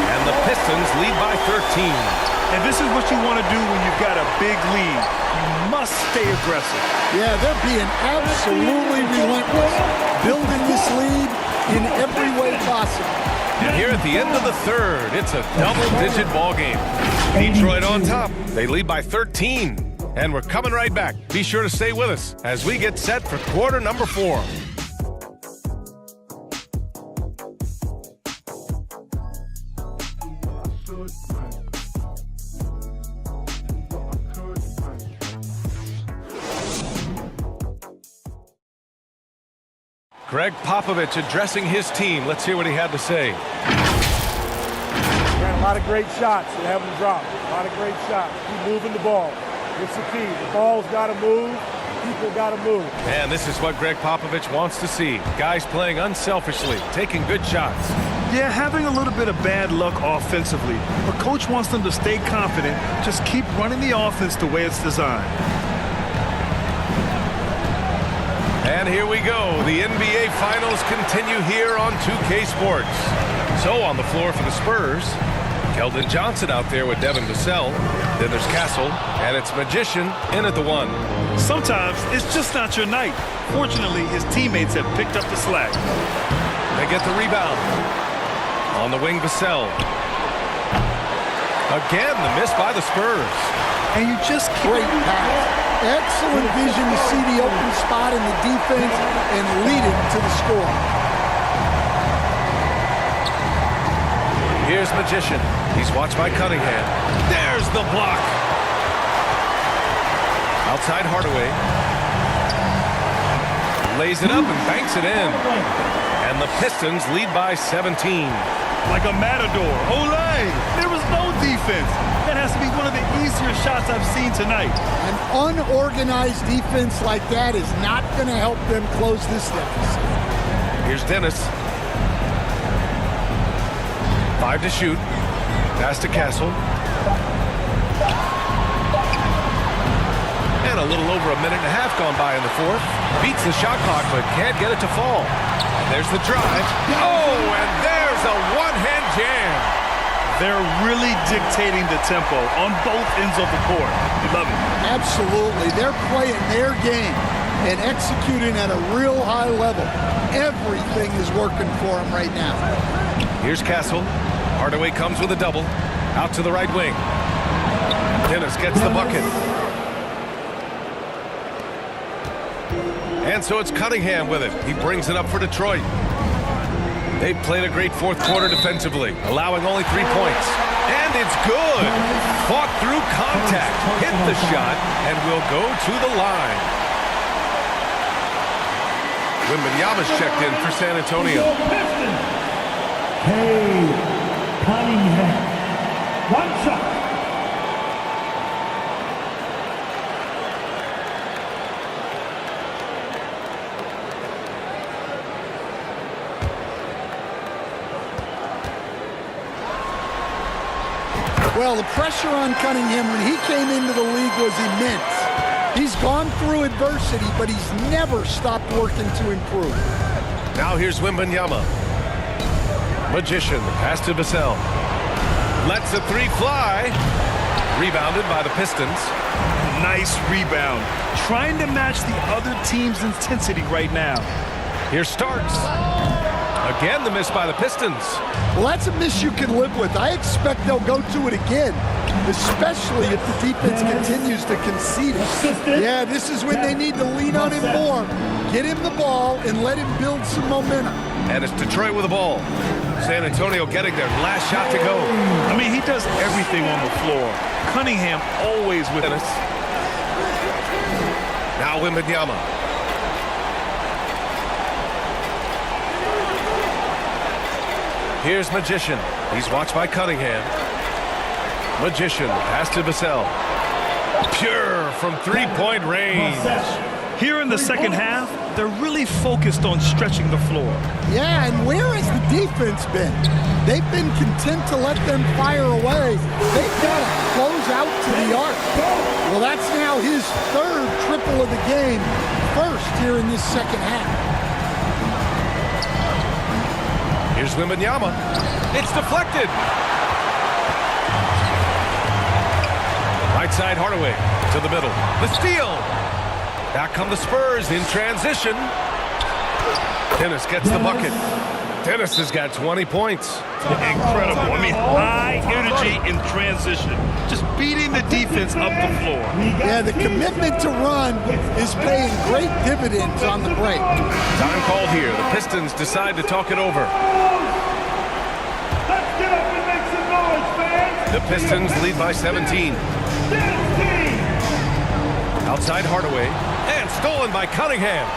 Speaker 13: And the Pistons lead by 13.
Speaker 14: And this is what you want to do when you've got a big lead. You must stay aggressive.
Speaker 2: Yeah, they're being absolutely relentless. Building this lead in every way possible.
Speaker 13: And here at the end of the third, it's a double-digit ball game. Detroit on top. They lead by 13. And we're coming right back. Be sure to stay with us as we get set for quarter number 4. Greg Popovich addressing his team. Let's hear what he had to say.
Speaker 7: Ran a lot of great shots. They haven't dropped. A lot of great shots. Keep moving the ball. It's the key. The ball's got to move. People got to move.
Speaker 13: And this is what Greg Popovich wants to see. Guys playing unselfishly, taking good shots.
Speaker 14: Yeah, having a little bit of bad luck offensively. But coach wants them to stay confident. Just keep running the offense the way it's designed.
Speaker 13: And here we go. The NBA Finals continue here on 2K Sports. So on the floor for the Spurs, Keldon Johnson out there with Devin Vassell. Then there's Castle, and it's Magician in at the 1.
Speaker 14: Sometimes it's just not your night. Fortunately, his teammates have picked up the slack.
Speaker 13: They get the rebound. On the wing, Vassell. Again, the miss by the Spurs.
Speaker 2: And you just great pass. Excellent vision to see the open spot in the defense and lead it to the score.
Speaker 13: Here's Magician. He's watched by Cunningham. There's the block. Outside Hardaway. Lays it up and banks it in. And the Pistons lead by 17.
Speaker 14: Like a matador. Olay! There was no defense. That has to be one of the easier shots I've seen tonight.
Speaker 2: An unorganized defense like that is not going to help them close this deficit.
Speaker 13: Here's Dennis. 5 to shoot. Pass to Castle. And a little over a minute and a half gone by in the fourth. Beats the shot clock, but can't get it to fall. And there's the drive. Oh, and there's a one-hand jam.
Speaker 14: They're really dictating the tempo on both ends of the court. You love it.
Speaker 2: Absolutely. They're playing their game and executing at a real high level. Everything is working for them right now.
Speaker 13: Here's Castle. Hardaway comes with a double. Out to the right wing. Dennis gets the bucket. And so it's Cunningham with it. He brings it up for Detroit. They've played a great fourth quarter defensively, allowing only 3 points. And it's good. Fought through contact, hit the shot, and will go to the line. Wembanyama's checked in for San Antonio.
Speaker 7: Cunningham. One shot.
Speaker 2: Well, the pressure on Cunningham when he came into the league was immense. He's gone through adversity, but he's never stopped working to improve.
Speaker 13: Now here's Wembanyama. Magician, pass to Vassell. Lets a three fly. Rebounded by the Pistons.
Speaker 14: Nice rebound. Trying to match the other team's intensity right now.
Speaker 13: Here Starks. Again, the miss by the Pistons.
Speaker 2: Well, that's a miss you can live with. I expect they'll go to it again, especially if the defense continues to concede it. Yeah, this is when they need to lean on him more, get him the ball, and let him build some momentum.
Speaker 13: And it's Detroit with the ball. San Antonio getting their last shot to go.
Speaker 14: I mean, he does everything on the floor. Cunningham always with us.
Speaker 13: Now Wembanyama. Here's Magician. He's watched by Cunningham. Magician, pass to Vassell. Pure from three-point range.
Speaker 14: Here in the second half, they're really focused on stretching the floor.
Speaker 2: Yeah, and where has the defense been? They've been content to let them fire away. They've got to close out to the arc. Well, that's now his third triple of the game, first here in this second half.
Speaker 13: Here's Wembanyama. It's deflected. Right side Hardaway to the middle. The steal. Back come the Spurs in transition. Dennis gets the bucket. Dennis has got 20 points.
Speaker 14: Incredible. I mean, high energy in transition. Just beating the defense up the floor.
Speaker 2: Yeah, the commitment to run is paying great dividends on the break.
Speaker 13: Time called here. The Pistons decide to talk it over.
Speaker 7: Let's get up and make some noise, fans.
Speaker 13: The Pistons lead by 17. Outside Hardaway. And stolen by Cunningham.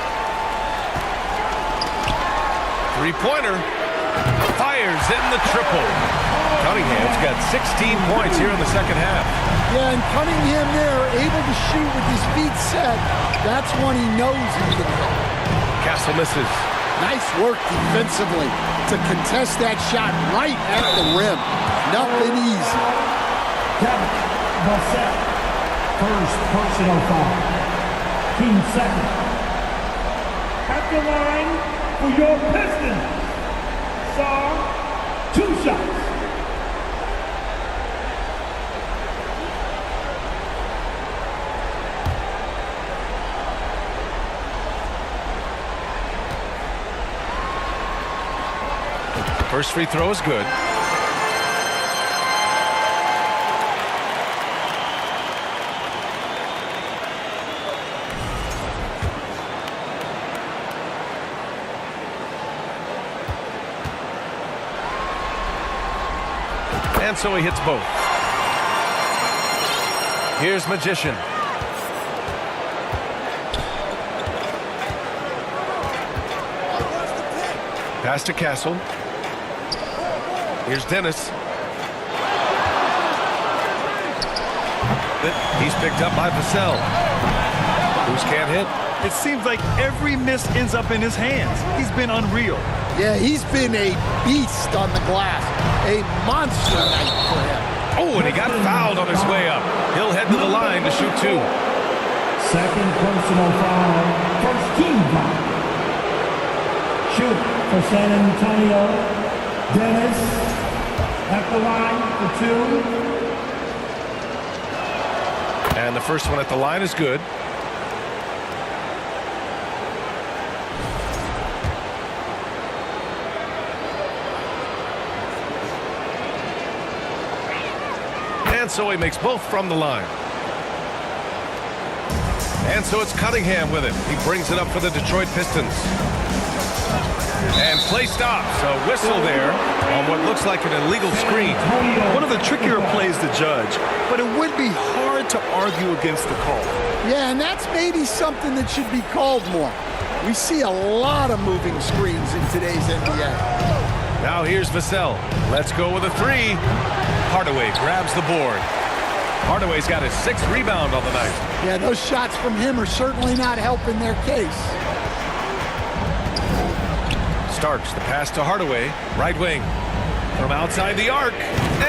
Speaker 13: Three-pointer. Fires in the triple. Cunningham's got 16 points here in the second half.
Speaker 2: Yeah, and Cunningham there, able to shoot with his feet set. That's one he knows he can hit.
Speaker 13: Castle misses.
Speaker 2: Nice work defensively to contest that shot right at the rim. Nothing easy.
Speaker 7: First personal foul. Team second. At the line for your Pistons. Saw 2 shots.
Speaker 13: First free throw is good. And so he hits both. Here's Magician. Pass to Castle. Here's Dennis. He's picked up by Vassell. Cruz can't hit.
Speaker 14: It seems like every miss ends up in his hands. He's been unreal.
Speaker 2: Yeah, he's been a beast on the glass. A monster night for him.
Speaker 13: Oh, and he got fouled on his way up. He'll head to the line to shoot 2.
Speaker 8: Second personal foul, first team foul. Shoot for San Antonio. Dennis at the line for 2.
Speaker 13: And the first one at the line is good. And so he makes both from the line. And so it's Cunningham with it. He brings it up for the Detroit Pistons. And play stops. A whistle there on what looks like an illegal screen.
Speaker 14: One of the trickier plays to judge, but it would be hard to argue against the call.
Speaker 2: Yeah, and that's maybe something that should be called more. We see a lot of moving screens in today's NBA.
Speaker 13: Now here's Vassell. Let's go with a 3. Hardaway grabs the board. Hardaway's got his 6th rebound on the night.
Speaker 2: Yeah, those shots from him are certainly not helping their case.
Speaker 13: Starks the pass to Hardaway. Right wing. From outside the arc.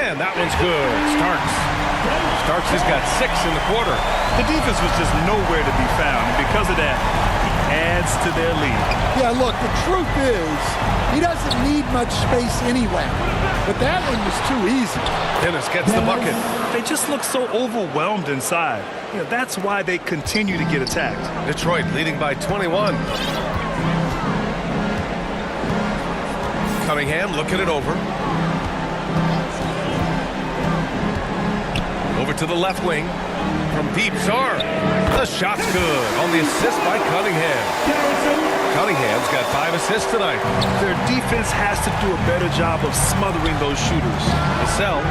Speaker 13: And that one's good. Starks has got 6 in the quarter.
Speaker 14: The defense was just nowhere to be found, and because of that, he adds to their lead.
Speaker 2: Yeah, look, the truth is, he doesn't need much space anyway. But that one was too easy.
Speaker 13: Dennis gets the bucket.
Speaker 14: They just look so overwhelmed inside. You know, that's why they continue to get attacked.
Speaker 13: Detroit leading by 21. Cunningham looking it over. Over to the left wing. From deep, Sarr. The shot's good on the assist by Cunningham. Cunningham's got 5 assists tonight.
Speaker 14: Their defense has to do a better job of smothering those shooters.
Speaker 13: Vassell,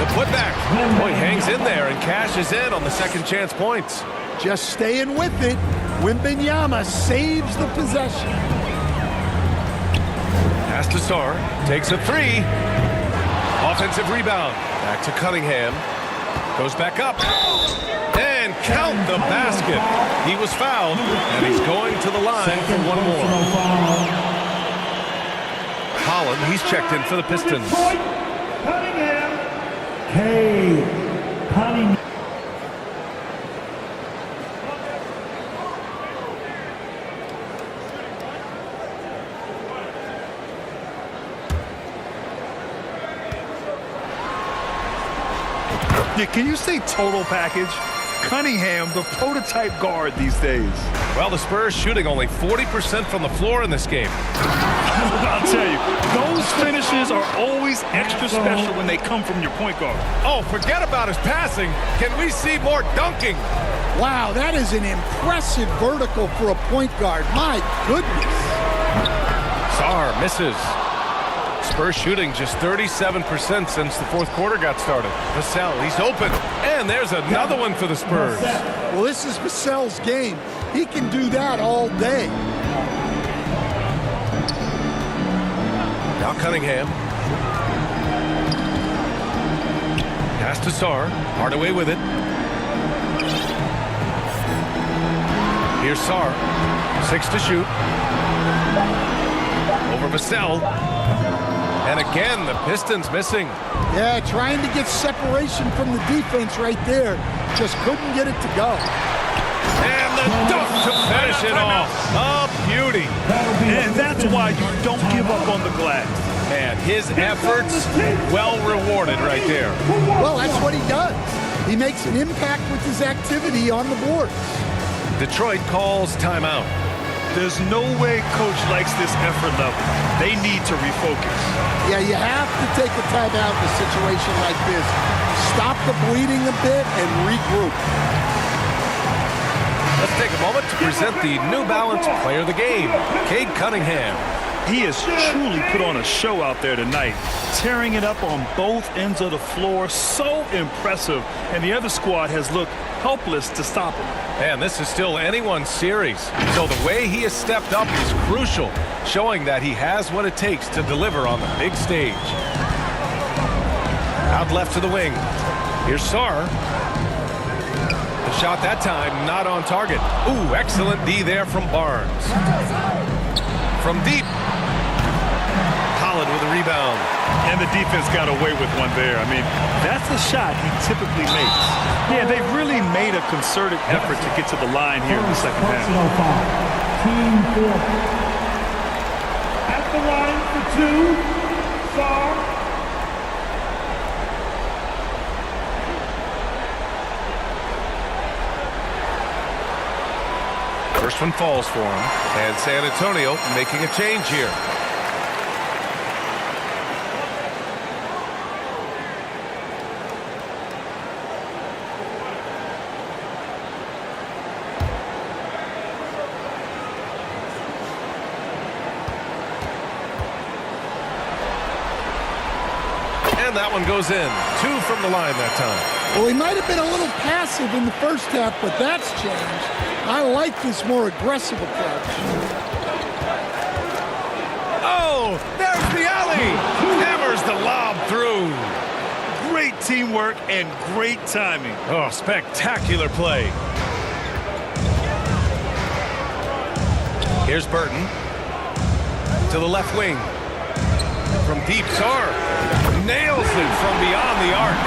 Speaker 13: the putback. Boy, hangs in there and cashes in on the second chance points.
Speaker 2: Just staying with it. Wembanyama saves the possession.
Speaker 13: Pass to Sarr. Takes a 3. Offensive rebound. Back to Cunningham. Goes back up. And count the basket. He was fouled, and he's going to the line for one more. Holland, he's checked in for the Pistons.
Speaker 8: Cunningham. Hey, Cunningham.
Speaker 14: Yeah, can you say total package? Cunningham, the prototype guard these days.
Speaker 13: Well, the Spurs shooting only 40% from the floor in this game.
Speaker 14: I'll tell you, those finishes are always extra special when they come from your point guard.
Speaker 13: Oh, forget about his passing. Can we see more dunking?
Speaker 2: Wow, that is an impressive vertical for a point guard. My goodness.
Speaker 13: Sarr misses. Spurs shooting just 37% since the fourth quarter got started. Vassell, he's open. And there's another one for the Spurs.
Speaker 2: Well, this is Vassell's game. He can do that all day.
Speaker 13: Now Cunningham. Pass to Sarr. Hardaway with it. Here's Sarr. 6 to shoot. Over Vassell. And again, the Pistons missing.
Speaker 2: Yeah, trying to get separation from the defense right there. Just couldn't get it to go.
Speaker 13: And the dunk to finish it off. A beauty.
Speaker 14: And that's why you don't give up on the glass.
Speaker 13: Man, his efforts well rewarded right there.
Speaker 2: Well, that's what he does. He makes an impact with his activity on the boards.
Speaker 13: Detroit calls timeout.
Speaker 14: There's no way coach likes this effort level. They need to refocus.
Speaker 2: Yeah, you have to take a timeout in a situation like this. Stop the bleeding a bit and regroup.
Speaker 13: Let's take a moment to present the New Balance Player of the Game, Cade Cunningham.
Speaker 14: He has truly put on a show out there tonight, tearing it up on both ends of the floor. So impressive, and the other squad has looked helpless to stop him.
Speaker 13: And this is still anyone's series, so the way he has stepped up is crucial, showing that he has what it takes to deliver on the big stage. Out left to the wing. Here's Sarr. shot that time, not on target. Ooh, excellent D there from Barnes. From deep. Holland with a rebound.
Speaker 14: And the defense got away with one there. I mean, that's a shot he typically makes. Yeah, they've really made a concerted effort to get to the line here in the second half.
Speaker 8: Team 4. At the line for 2, Sar.
Speaker 13: First one falls for him. And San Antonio making a change here. And that one goes in. 2 from the line that time.
Speaker 2: Well, he might have been a little passive in the first half, but that's changed. I like this more aggressive approach.
Speaker 13: Oh, there's the alley. Hammers the lob through.
Speaker 14: Great teamwork and great timing.
Speaker 13: Oh, spectacular play. Here's Burton. To the left wing. From deep, Sar nails it from beyond the arc.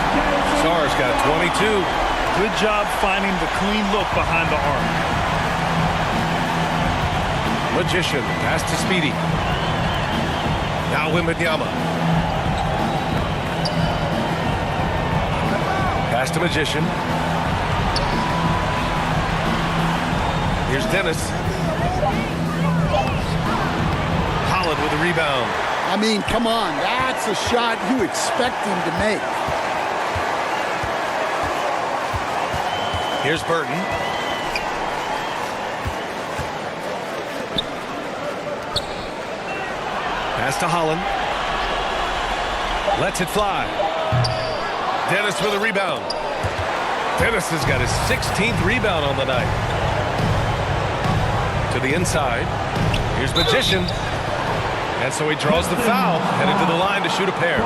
Speaker 13: Sar's got 22.
Speaker 14: Good job finding the clean look behind the arc.
Speaker 13: Magician, pass to Speedy. Now Wembanyama. Pass to Magician. Here's Dennis. Holland with a rebound.
Speaker 2: I mean, come on, that's a shot you expect him to make.
Speaker 13: Here's Burton. Pass to Holland. Lets it fly. Dennis with a rebound. Dennis has got his 16th rebound on the night. To the inside. Here's Magician. And so he draws the foul, headed to the line to shoot a pair.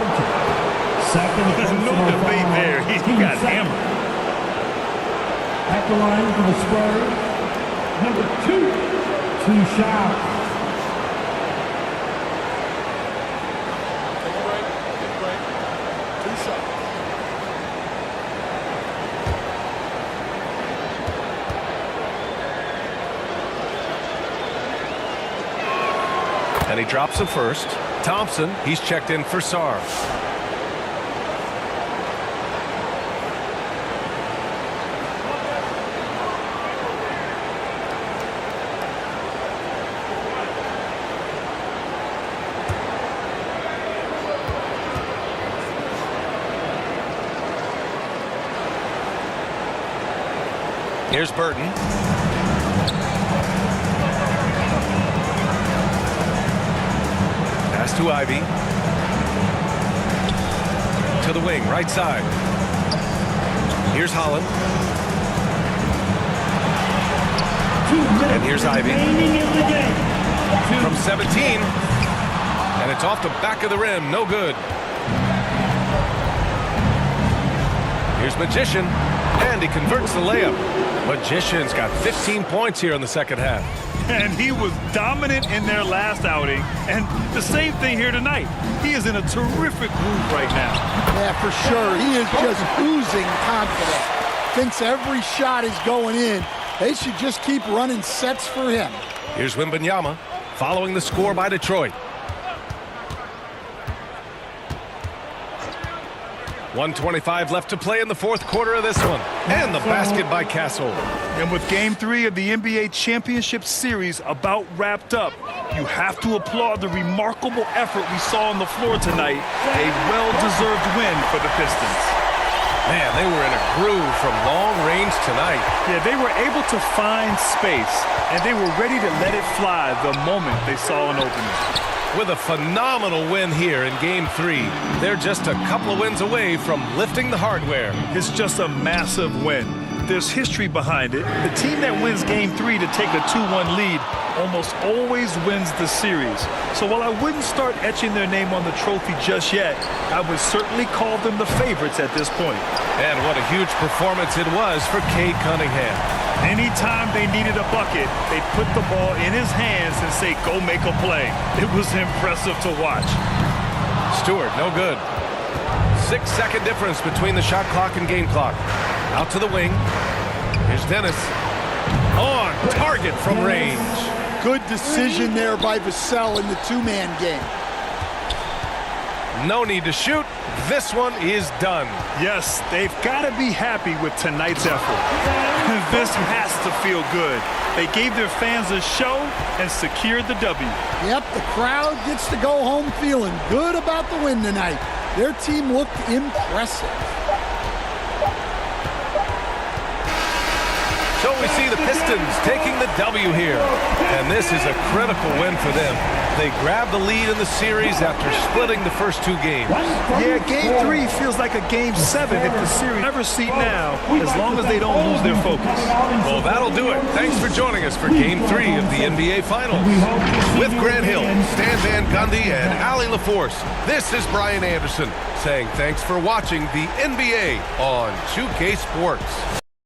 Speaker 14: No debate there. He got hammered.
Speaker 8: At the line for the Spurs, number 2, 2 shots.
Speaker 13: And he drops him first. Thompson, he's checked in for Sar. Here's Burton. Pass to Ivy. To the wing, right side. Here's Holland. And here's Ivy. From 17. And it's off the back of the rim. No good. Here's Magician. And he converts the layup. Magician's got 15 points here in the second half.
Speaker 14: And he was dominant in their last outing. And the same thing here tonight. He is in a terrific groove right now.
Speaker 2: Yeah, for sure. He is just oozing confidence. Thinks every shot is going in. They should just keep running sets for him.
Speaker 13: Here's Wembanyama following the score by Detroit. 1:25 left to play in the fourth quarter of this one. And the basket by Castle.
Speaker 14: And with Game 3 of the NBA Championship Series about wrapped up, you have to applaud the remarkable effort we saw on the floor tonight. A well-deserved win for the Pistons.
Speaker 13: Man, they were in a groove from long range tonight.
Speaker 14: Yeah, they were able to find space, and they were ready to let it fly the moment they saw an opening.
Speaker 13: With a phenomenal win here in Game 3, they're just a couple of wins away from lifting the hardware.
Speaker 14: It's just a massive win. There's history behind it. The team that wins Game 3 to take a 2-1 lead almost always wins the series. So while I wouldn't start etching their name on the trophy just yet, I would certainly call them the favorites at this point.
Speaker 13: And what a huge performance it was for Cade Cunningham.
Speaker 14: Anytime they needed a bucket, they put the ball in his hands and say, go make a play. It was impressive to watch.
Speaker 13: Stewart, no good. 6-second difference between the shot clock and game clock. Out to the wing. Here's Dennis. On target from range.
Speaker 2: Good decision there by Vassell in the two-man game.
Speaker 13: No need to shoot. This one is done.
Speaker 14: Yes, they've got to be happy with tonight's effort. This has to feel good. They gave their fans a show and secured the W.
Speaker 2: Yep, the crowd gets to go home feeling good about the win tonight. Their team looked impressive.
Speaker 13: So we see the Pistons taking the W here. And this is a critical win for them. They grabbed the lead in the series after splitting the first two games.
Speaker 14: Yeah, Game 3 feels like a Game 7 if the series never see now, as long as they don't lose their focus.
Speaker 13: Well, that'll do it. Thanks for joining us for Game 3 of the NBA Finals. With Grant Hill, Stan Van Gundy, and Allie LaForce, this is Brian Anderson saying thanks for watching the NBA on 2K Sports.